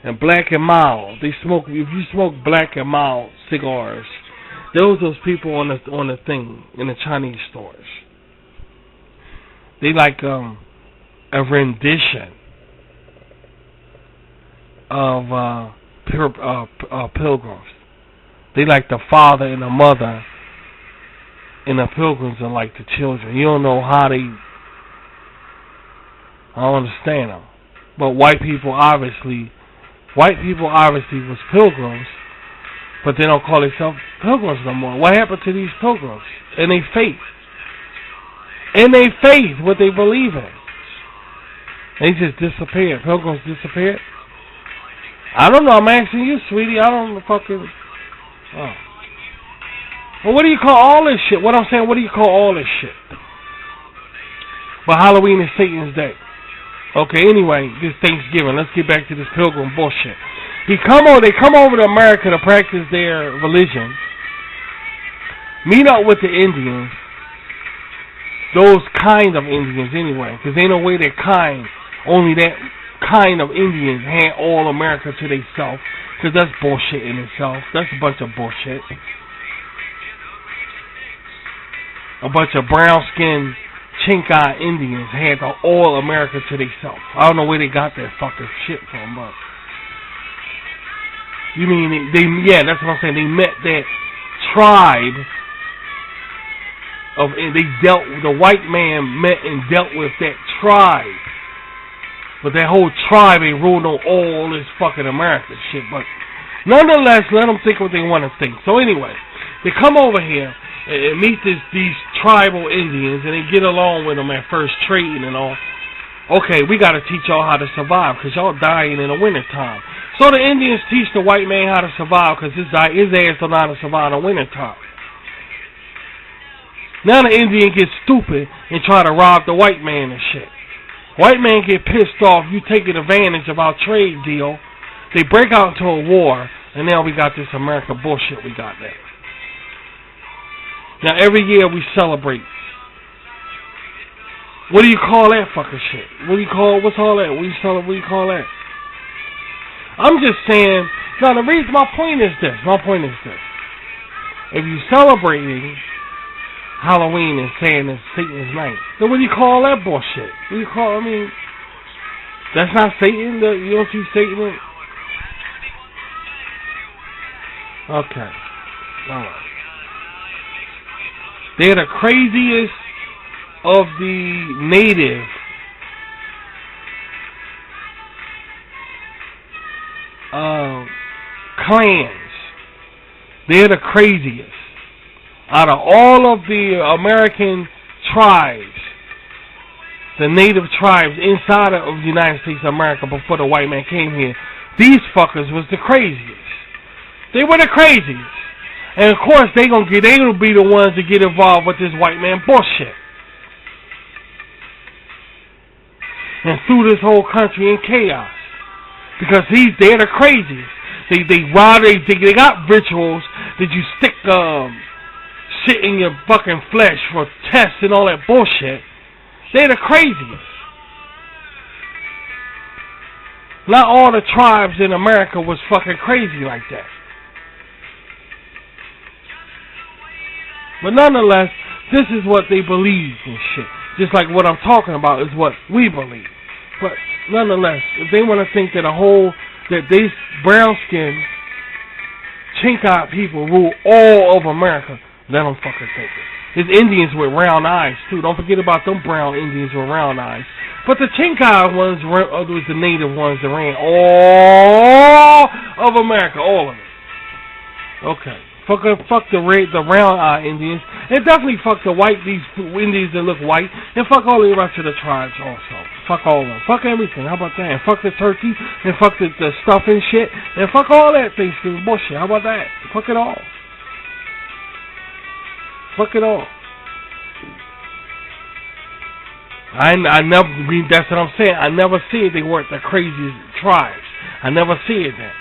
And Black and Mild, if you smoke Black and Mild cigars, those people on the thing in the Chinese stores. They like a rendition of pilgrims. They like the father and the mother, and the pilgrims are like the children. You don't know how I don't understand them. But white people obviously was pilgrims, but they don't call themselves pilgrims no more. What happened to these pilgrims and their faith? What they believe in. They just disappeared. Pilgrims disappeared? I don't know. I'm asking you, sweetie. I don't fucking... Oh. Well, what do you call all this shit? What I'm saying, what do you call all this shit? Well, Halloween is Satan's day. Okay, anyway, this Thanksgiving. Let's get back to this pilgrim bullshit. They come over to America to practice their religion. Meet up with the Indians. Those kind of Indians, anyway, because ain't no way they're kind only that kind of Indians had all America to themselves, because that's bullshit in itself. That's a bunch of bullshit. A bunch of brown-skinned, chink-eyed Indians had all America to themselves. I don't know where they got that fucking shit from, but you mean yeah, that's what I'm saying. They met that tribe of, the white man met and dealt with that tribe. But that whole tribe ain't ruled on all this fucking America shit. But nonetheless, let them think what they want to think. So anyway, they come over here and meet these tribal Indians, and they get along with them at first, trading and all. Okay, we got to teach y'all how to survive, because y'all dying in the wintertime. So the Indians teach the white man how to survive, because his ass don't know how to survive in the wintertime. Now the Indian gets stupid and try to rob the white man and shit. White man get pissed off, you taking advantage of our trade deal. They break out into a war, and now we got this America bullshit we got there. Now every year we celebrate. What do you call that fucking shit? What's all that? What do you call that? I'm just saying, now my point is this. If you celebrating Halloween and saying it's Satan's night, then what do you call that bullshit? What do you call, that's not Satan? You don't see Satan in? Okay. Alright. They're the craziest of the native clans. They're the craziest. Out of all of the American tribes, the native tribes inside of the United States of America before the white man came here, these fuckers was the craziest. They were the craziest. And of course they will be the ones to get involved with this white man bullshit. And through this whole country in chaos. Because they're the craziest. They got rituals that you stick shit in your fucking flesh for tests and all that bullshit. They're the craziest. Not all the tribes in America was fucking crazy like that. But nonetheless, this is what they believe and shit. Just like what I'm talking about is what we believe. But nonetheless, if they want to think that that these brown-skinned, chink-eyed people rule all of America, let them fucking think it. There's Indians with round eyes, too. Don't forget about them brown Indians with round eyes. But the chink-eyed ones was the native ones that ran all of America, all of it. Okay. Fuck the round-eyed Indians. And definitely fuck these Indians that look white. And fuck all the rest of the tribes also. Fuck all of them. Fuck everything. How about that? And fuck the turkey. And fuck the stuff and shit. And fuck all that Thanksgiving bullshit. How about that? Fuck it all. Fuck it all. I never, that's what I'm saying. I never see it. They weren't the craziest tribes. I never see it that.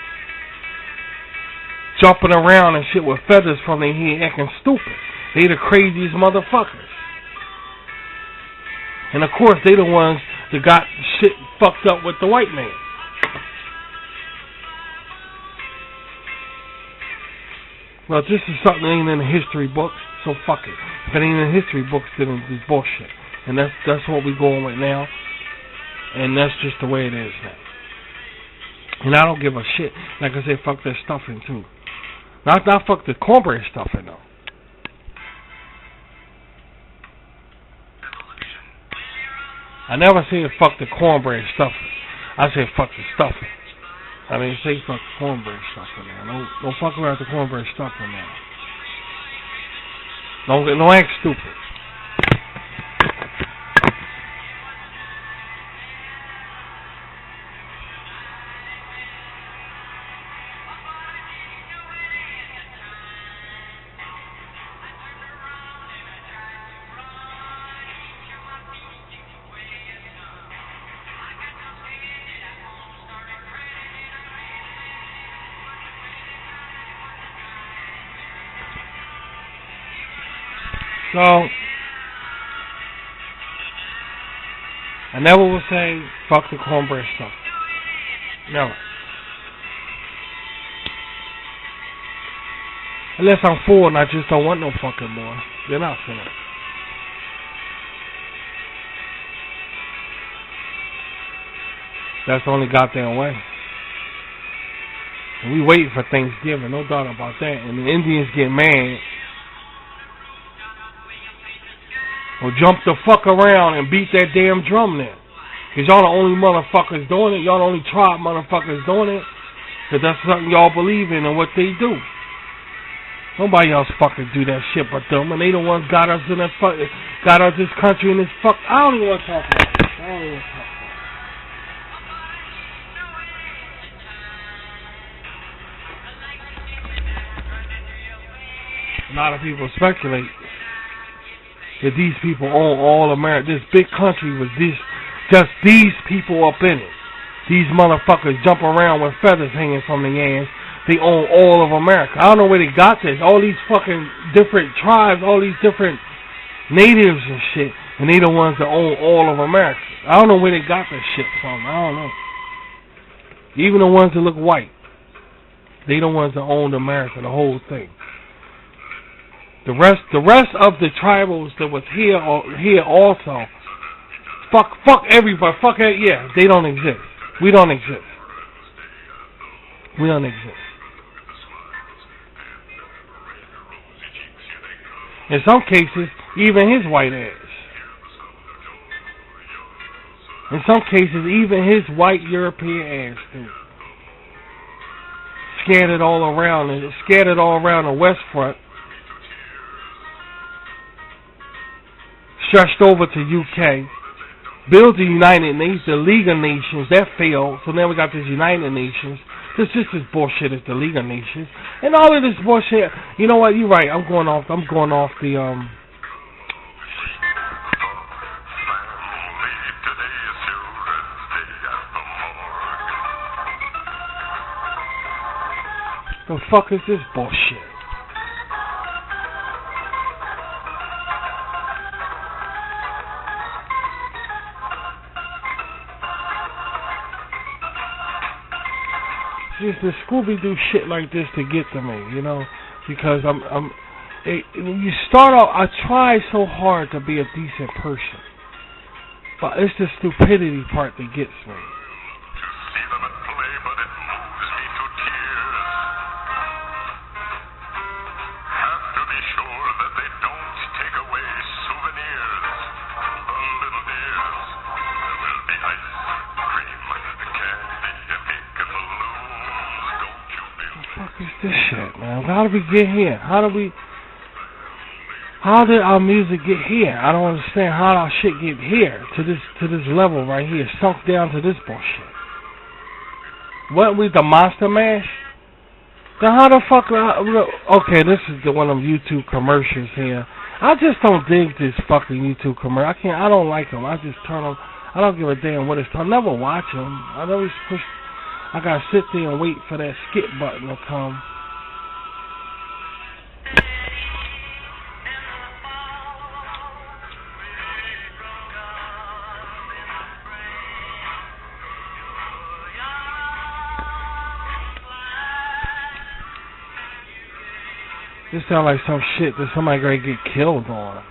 Jumping around and shit with feathers from their head acting stupid. They the craziest motherfuckers. And of course they the ones that got shit fucked up with the white man. Well, this is something that ain't in the history books, so fuck it. If it ain't in the history books, then it's bullshit. And that's what we're going with now. And that's just the way it is now. And I don't give a shit. Like I said, fuck that stuffing too. Not fuck the cornbread stuffing though. I never say fuck the cornbread stuffing. I say fuck the stuffing. I didn't say fuck the cornbread stuffing now. Don't fuck around with the cornbread stuffing now. Don't act stupid. So, I never will say fuck the cornbread stuff. Never. Unless I'm full and I just don't want no fucking more. Then I'll say it. That's the only goddamn way. And we waiting for Thanksgiving, no doubt about that. And the Indians get mad. Or jump the fuck around and beat that damn drum then. Cause y'all the only motherfuckers doing it. Y'all the only tribe motherfuckers doing it. Cause that's something y'all believe in and what they do. Nobody else fucking do that shit but them. And they the ones got us in that got us this country in this fuck. I don't even want to talk about it. I don't even want to talk about it. A lot of people speculate that these people own all America. This big country with just these people up in it. These motherfuckers jump around with feathers hanging from their ass. They own all of America. I don't know where they got this. All these fucking different tribes, all these different natives and shit, and they the ones that own all of America. I don't know where they got this shit from. I don't know. Even the ones that look white, they the ones that owned America, the whole thing. The rest of the tribals that was here also, fuck everybody, yeah, they don't exist. We don't exist. We don't exist. In some cases, even his white ass. In some cases, even his white European ass too. Scattered all around the West Front. Stretched over to UK. Built the United Nations, the League of Nations, that failed. So now we got this United Nations. This bullshit is the League of Nations. And all of this bullshit, you know what, you're right, I'm going off the the fuck is this bullshit? It's the Scooby-Doo shit like this to get to me, you know, because when you start off, I try so hard to be a decent person, but it's the stupidity part that gets me. This shit, man. How did we get here? How did our music get here? I don't understand how our shit get here to this level right here, sunk down to this bullshit. What, we the Monster Mash? Then how the fuck? Okay, this is one of them YouTube commercials here. I just don't dig this fucking YouTube commercial. I don't like them. I just turn them. I don't give a damn what it's called. I never watch them. I always push. I gotta sit there and wait for that skip button to come. This sounds like some shit that somebody gonna get killed on.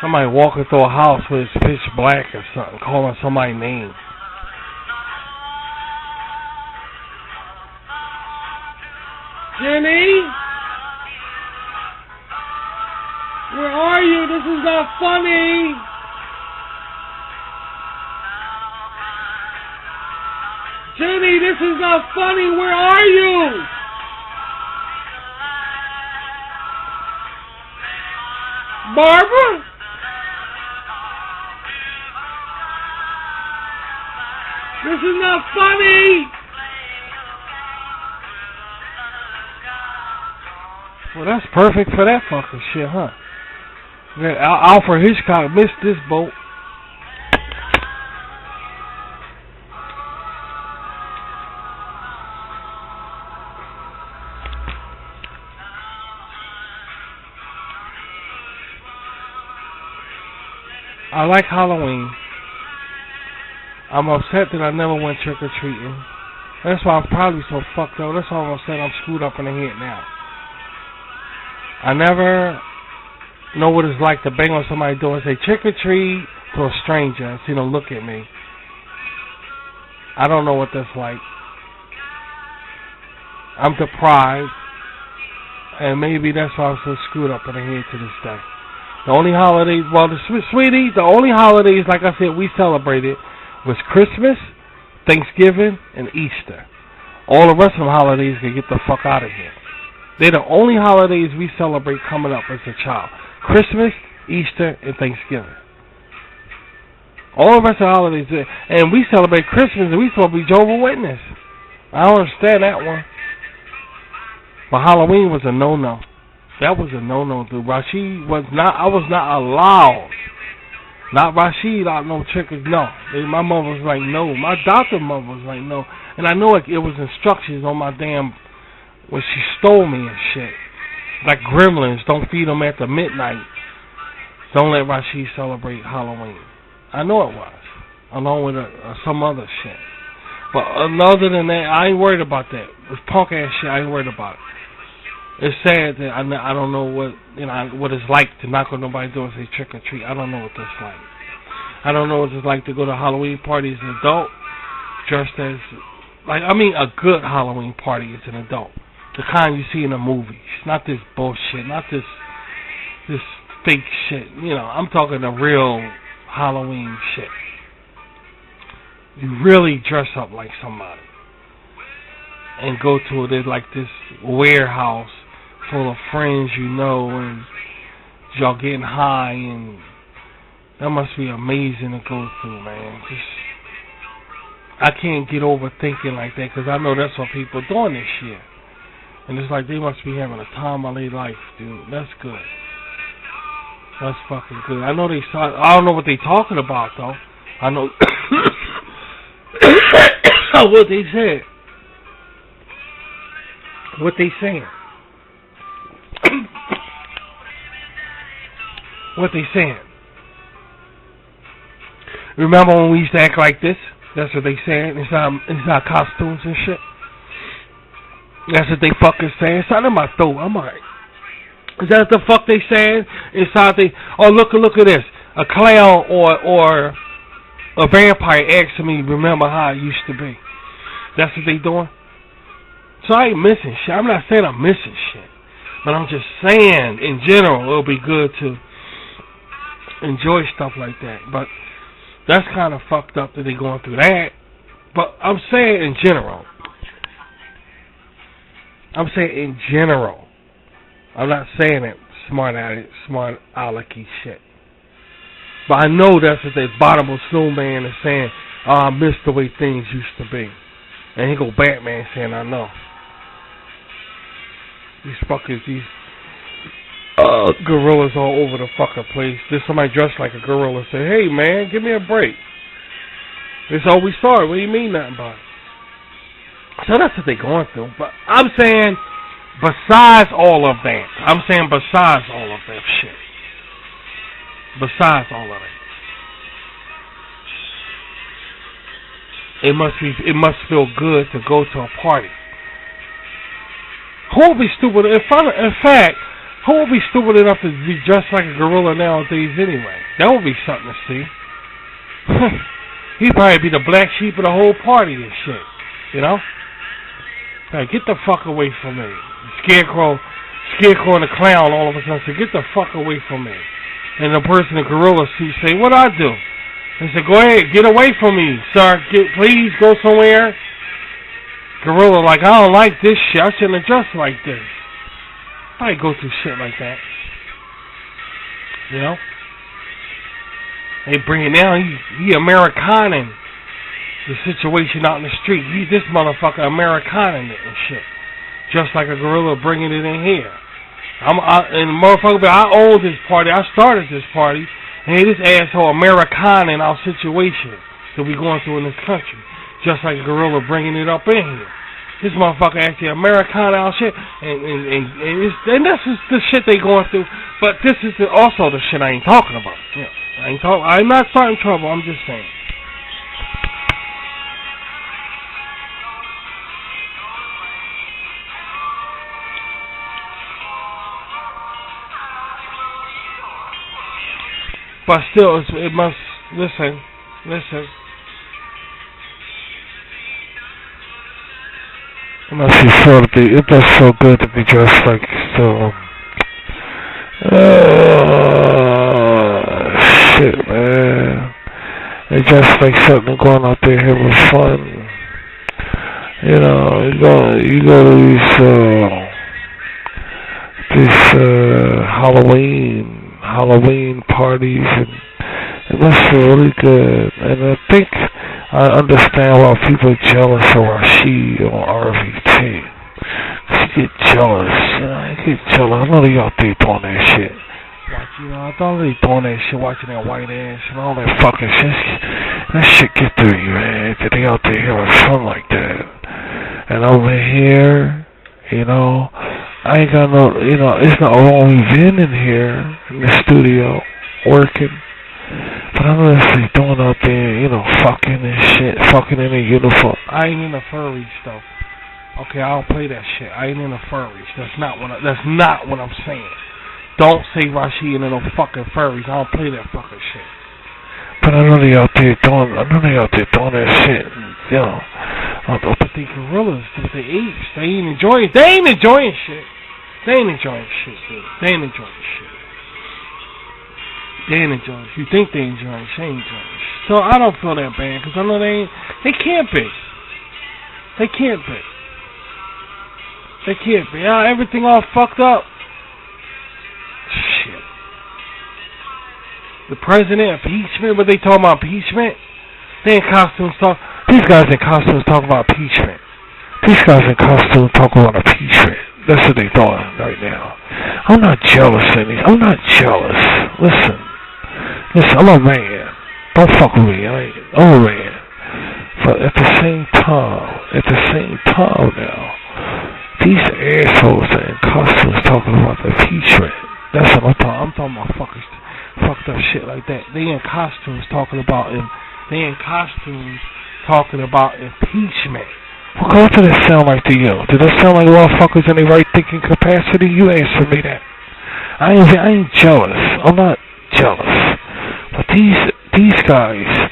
Somebody walking through a house where it's pitch black or something, calling somebody's name. Jenny? Where are you? This is not funny. Jenny, this is not funny. Where are you? Barbara? This is not funny. Well, that's perfect for that fucking shit, huh? Alfred Hitchcock missed this boat. I like Halloween. I'm upset that I never went trick-or-treating. That's why I'm probably so fucked up. That's why I'm upset I'm screwed up in the head now. I never know what it's like to bang on somebody's door and say trick-or-treat to a stranger and see them look at me. I don't know what that's like. I'm deprived. And maybe that's why I'm so screwed up in the head to this day. The only holidays, well, sweetie, the only holidays, like I said, we celebrated was Christmas, Thanksgiving, and Easter. All the rest of the holidays can get the fuck out of here. They're the only holidays we celebrate coming up as a child. Christmas, Easter, and Thanksgiving. All the rest of the holidays, and we celebrate Christmas, and we supposed to be Jehovah's Witness. I don't understand that one. But Halloween was a no-no. That was a no-no, dude. Rashid was not, I was not allowed. Not Rashid out no trickers, no. My mother was like, no. My doctor mother was like, no. And I know it was instructions on my damn, when she stole me and shit. Like gremlins, don't feed them after midnight. Don't let Rashid celebrate Halloween. I know it was. Along with some other shit. But other than that, I ain't worried about that. This punk ass shit, I ain't worried about it. It's sad that I don't know what it's like to knock on nobody's door and say trick or treat. I don't know what that's like. I don't know what it's like to go to Halloween parties as an adult, dressed as a good Halloween party as an adult, the kind you see in the movies, not this bullshit, not this fake shit. I'm talking the real Halloween shit. You really dress up like somebody and go to like this warehouse full of friends and y'all getting high, and that must be amazing to go through, man. I can't get over thinking like that, because I know that's what people are doing this year, and it's like they must be having a time of their life, dude. That's good. That's fucking good. I know I don't know what they talking about though. I know what they said. What they saying? What they saying? Remember when we used to act like this? That's what they saying. It's our costumes and shit. That's what they fucking saying. It's not in my throat. I'm alright. Is that the fuck they saying? Inside look at this. A clown or a vampire asking me, remember how it used to be. That's what they doing? So I ain't missing shit. I'm not saying I'm missing shit. But I'm just saying, in general, it'll be good to enjoy stuff like that. But that's kind of fucked up that they're going through that. But I'm saying in general. I'm not saying it smart alecky shit. But I know that's what that bottomless snowman is saying. I miss the way things used to be. And he go Batman saying, I know. These gorillas all over the fucking place. There's somebody dressed like a gorilla say, hey man, give me a break. It's all we saw. What do you mean nothing about it? So that's what they're going through. But I'm saying besides all of that. Shit. Besides all of that. It must feel good to go to a party. Who would be stupid? In fact, who would be stupid enough to be dressed like a gorilla nowadays anyway? That would be something to see. He'd probably be the black sheep of the whole party and shit. Like, get the fuck away from me. Scarecrow and the clown all of a sudden say, get the fuck away from me. And the person in gorilla suit say, what'd I do? They said, go ahead, get away from me, sir. Please go somewhere. Gorilla like, I don't like this shit. I shouldn't have dressed like this. I go through shit like that. They bring it down. He Americaning the situation out in the street. This motherfucker Americaning it and shit. Just like a gorilla bringing it in here. And the motherfucker, I own this party. I started this party. And this asshole Americaning our situation that we going through in this country. Just like a gorilla bringing it up in here. This motherfucker actually Americana our shit. And this is the shit they going through. But this is also the shit I ain't talking about. I'm not starting trouble. I'm just saying. But still, it must listen. It must feel good to be dressed like so. Shit, man. It's just like something going out there having fun. You know, you go to these Halloween parties, and it must feel really good. And I think I understand why people are jealous of Rashid on RVT. You get jealous, you know, I know they out there doing that shit. I thought they doing that shit, watching that white ass and all that fucking shit. That shit get through you, man. That they out there having fun like that. And over here, you know, I ain't got no, you know, it's not only been in here in the studio working. But I know that's what they doing out there, you know, fucking and shit, fucking in a uniform. I ain't in the furry stuff. Okay, I don't play that shit. I ain't in the furries. That's not what I'm saying. Don't say Rashid and no fucking furries. I don't play that fucking shit. But I know they out there doing that shit. You know, but they gorillas, but they apes. They ain't enjoying shit. They ain't enjoying shit, dude. They ain't enjoying shit. They ain't enjoying shit. You think they enjoying shit, they ain't enjoying shit. So I don't feel that bad, because I know they can't be. They can't be. They can't be. Everything all fucked up. Shit. The president, impeachment, what they talking about, impeachment? They in costumes talk. These guys in costumes talk about impeachment. These guys in costumes talk about impeachment. That's what they doing right now. I'm not jealous of these. I'm not jealous. Listen, I'm a man. Don't fuck with me. I'm a man. But at the same time now, these assholes are in costumes talking about impeachment. That's what I'm talking. I'm talking about fucked up shit like that. They in costumes talking about impeachment. What does that sound like to you? Does that sound like motherfuckers in their right thinking capacity? You answer me that. I ain't jealous. I'm not jealous. But these guys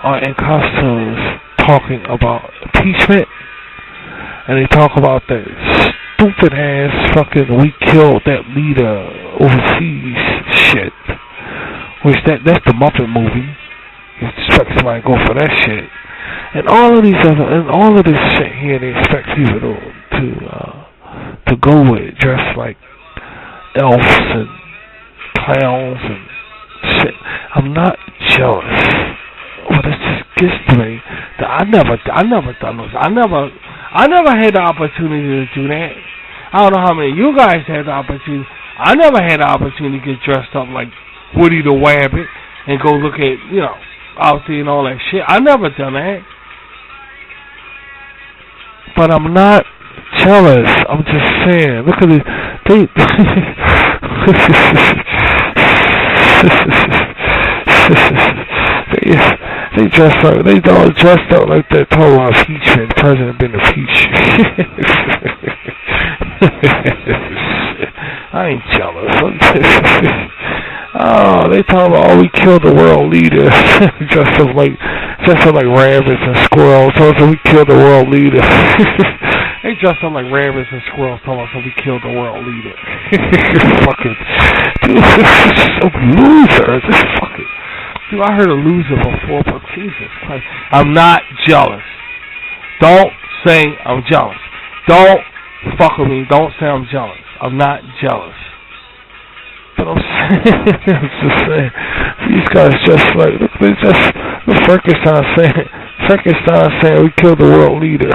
are in costumes talking about impeachment, and they talk about that stupid ass fucking we killed that leader overseas shit. Which that's the Muppet movie. You expect somebody to go for that shit. And all of this shit here, they expect people to go with, dressed like elves and clowns and shit. I'm not jealous, but it just gets to me that I never done this. I never had the opportunity to do that. I don't know how many of you guys had the opportunity. I never had the opportunity to get dressed up like Woody the Wabbit and go look at, you know, out there and all that shit. I never done that. But I'm not jealous. I'm just saying. Look at it. They dressed up. They all dressed up like that. Talking about impeachment. The president been impeached. I ain't jealous. Oh, they talking about, we killed the world leader. Dressed up like rabbits and squirrels. So we killed the world leader. They dressed up like rabbits and squirrels. Talking about, so we killed the world leader. Fucking dude, this is so loser. This fucking dude. I heard a loser before, but Jesus Christ, I'm not jealous. Don't say I'm jealous. Don't fuck with me. Don't say I'm jealous. I'm not jealous. But I'm just saying, these guys just like, look Frankenstein saying we killed the world leader.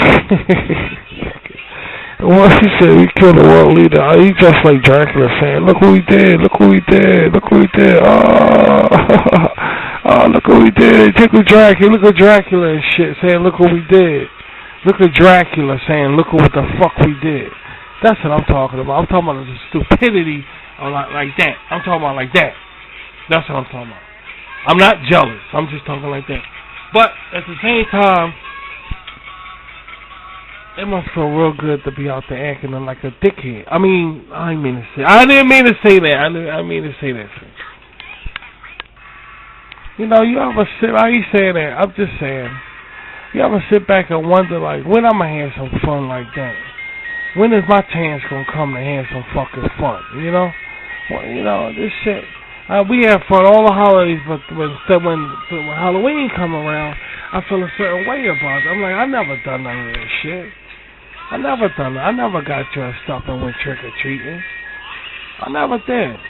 And once he said we killed the world leader, he just like Dracula saying, look what we did, look what we did, look what we did, oh, look what we did, look at Dracula and shit saying, look what we did. Look at Dracula saying, look what the fuck we did. That's what I'm talking about. I'm talking about the stupidity. Like that. I'm talking about like that. That's what I'm talking about. I'm not jealous. I'm just talking like that. But at the same time, it must feel real good to be out there acting like a dickhead. I mean, I didn't mean to say that. I mean to say that. You know, you ever sit, I ain't saying that, I'm just saying, you ever sit back and wonder, like, when I'm going to have some fun like that? When is my chance going to come to have some fucking fun, you know? Well, you know, this shit, we have fun all the holidays, but when Halloween come around, I feel a certain way about it. I'm like, I never done none of this shit. I never done it. I never got dressed up and went trick-or-treating. I never did.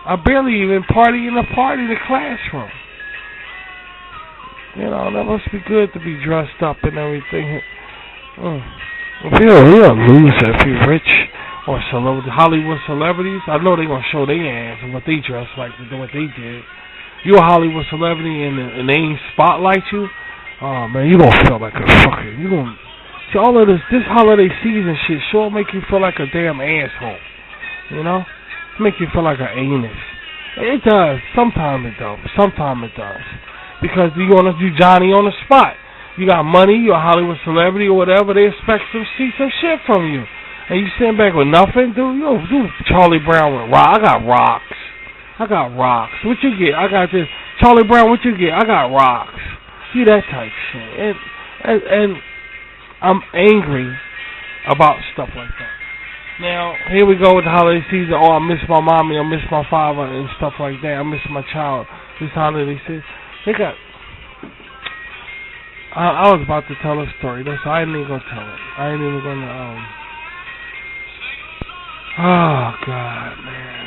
I barely even party in the classroom. You know, that must be good to be dressed up and everything. If you're a loser, if you're rich or Hollywood celebrities, I know they're going to show their ass and what they dress like to do what they did. You a Hollywood celebrity and they ain't spotlight you, oh man, you gonna feel like a fucking, you gonna, see all of this holiday season shit sure make you feel like a damn asshole, you know? Make you feel like an anus. It does. Sometimes it does. Because you want to do Johnny on the spot. You got money, you're a Hollywood celebrity or whatever, they expect to see some shit from you. And you sitting back with nothing, dude. You do Charlie Brown with rock. I got rocks. What you get? I got this. Charlie Brown, what you get? I got rocks. See that type shit. And I'm angry about stuff like that. Now, here we go with the holiday season. Oh, I miss my mommy, I miss my father, and stuff like that. I miss my child. This holiday season. I was about to tell a story. So I ain't even going to tell it. I ain't even going to, oh, God, man.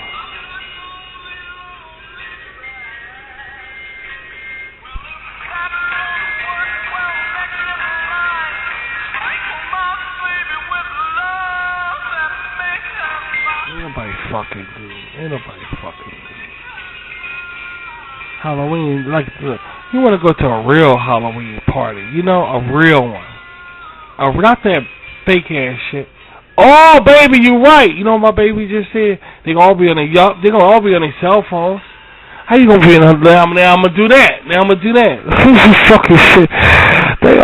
Ain't nobody fucking do. Halloween, like, you want to go to a real Halloween party, you know, a real one. Not that fake ass shit. Oh, baby, you right. You know what my baby just said? They're going to all be on their cell phones. How you gonna be in a now I'm gonna do that. This fucking shit. They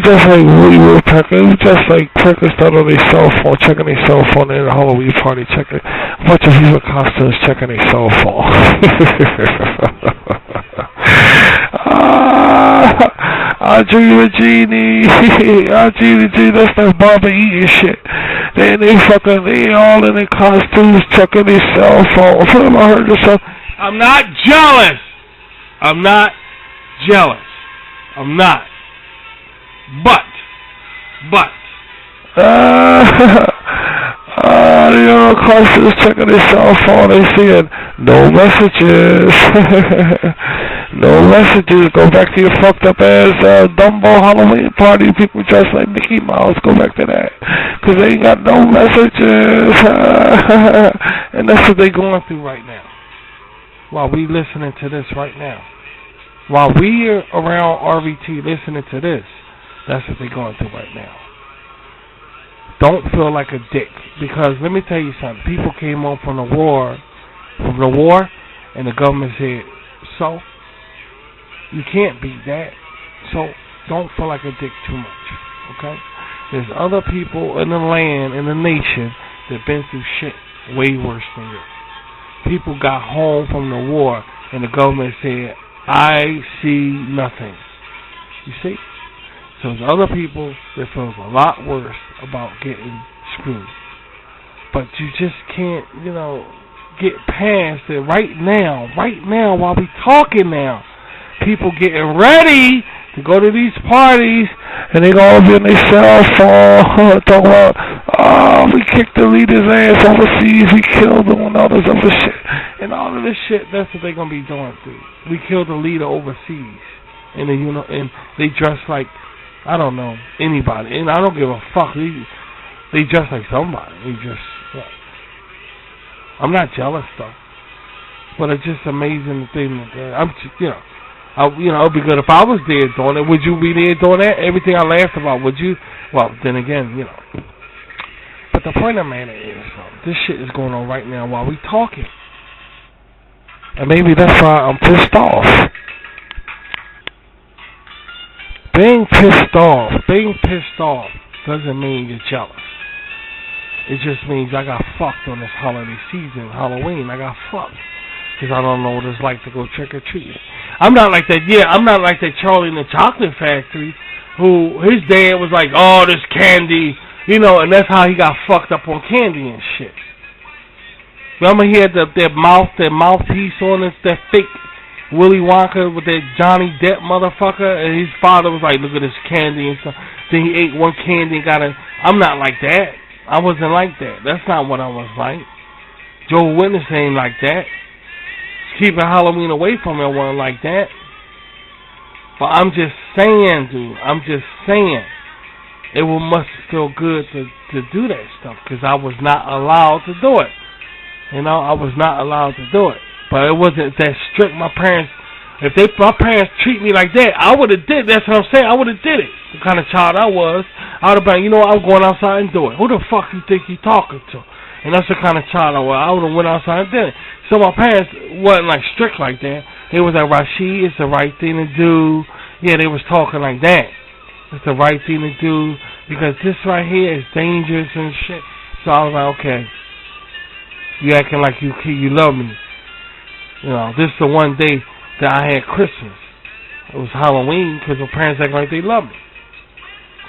just like Woody Woodpecker, just like crickets that on their cell phone, checking their cell phone in a Halloween party, checking a bunch of people costumes, checking their cell phone. I dream a genie. I dream a genie. That's that Barbara Eaton shit. They all in their costumes, checking their cell phones. I heard this stuff. I'm not jealous. I'm not. But. The other costumes checking their cell phone. They seeing no messages. No messages. Go back to your fucked up ass Dumbo Halloween party. People dressed like Mickey Mouse. Go back to that. Because they ain't got no messages. And that's what they going through right now. While we listening to this right now. While we are around RVT listening to this, that's what they're going through right now. Don't feel like a dick. Because let me tell you something. People came home from the war, and the government said, so, you can't beat that. So, don't feel like a dick too much. Okay? There's other people in the land, in the nation, that been through shit way worse than you. People got home from the war, and the government said, I see nothing. You see? So there's other people that feel a lot worse about getting screwed. But you just can't, get past it right now, while we talking now. People getting ready to go to these parties, and they all be on their cell phone, talking about, we kicked the leader's ass overseas, we killed him, and all this other shit. And all of this shit, that's what they're going to be doing through. We killed the leader overseas. And they dress like, I don't know, anybody. And I don't give a fuck. They dress like somebody. I'm not jealous, though. But it's just amazing the thing that, it'd be good if I was there doing it. Would you be there doing that? Everything I laughed about, would you? Well, then again, But the point of matter is, this shit is going on right now while we talking. And maybe that's why I'm pissed off. Being pissed off doesn't mean you're jealous. It just means I got fucked on this holiday season, Halloween. I got fucked. Because I don't know what it's like to go trick-or-treating. I'm not like that, I'm not like that Charlie in the Chocolate Factory, who his dad was like, oh, this candy, you know, and that's how he got fucked up on candy and shit. Remember he had their mouthpiece on it, that fake Willy Wonka with that Johnny Depp motherfucker, and his father was like, look at this candy and stuff. Then he ate one candy and got a... I'm not like that. I wasn't like that. That's not what I was like. Joe Witness ain't like that. Keeping Halloween away from me, I wasn't like that. But I'm just saying, dude. I'm just saying. It must feel good to do that stuff, because I was not allowed to do it. You know, I was not allowed to do it. But it wasn't that strict. My parents, my parents treat me like that, I would have did. That's what I'm saying. I would have did it. The kind of child I was, I would have been, you know what, I'm going outside and do it. Who the fuck you think you talking to? And that's the kind of child I was. I would have went outside and did it. So my parents wasn't like strict like that. They was like, Rashid, it's the right thing to do. Yeah, they was talking like that. It's the right thing to do because this right here is dangerous and shit. So I was like, okay, you acting like you love me. You know, this is the one day that I had Christmas. It was Halloween because my parents act like they love me.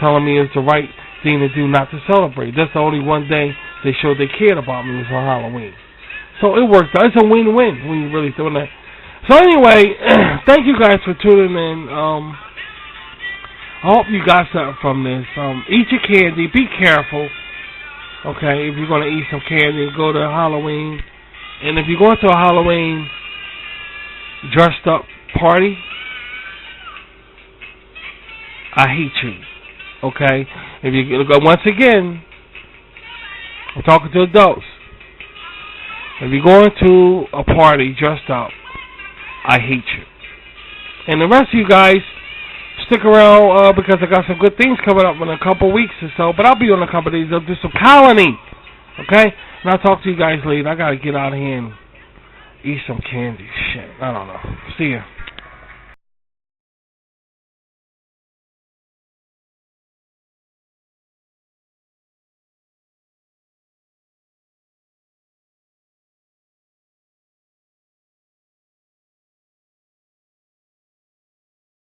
Telling me it's the right thing to do not to celebrate. That's the only one day they showed they cared about me was on Halloween. So it worked out. It's a win-win when you really doing that. So anyway, thank you guys for tuning in. I hope you got something from this. Eat your candy. Be careful. Okay, if you're going to eat some candy, go to Halloween. And if you're going to a Halloween dressed up party, I hate you. Okay? If you once again, I'm talking to adults. If you're going to a party dressed up, I hate you. And the rest of you guys, stick around because I got some good things coming up in a couple weeks or so. But I'll be on a couple of days. I'll do some colony. Okay? And I'll talk to you guys later. I gotta get out of here and eat some candy. Shit. I don't know. See ya.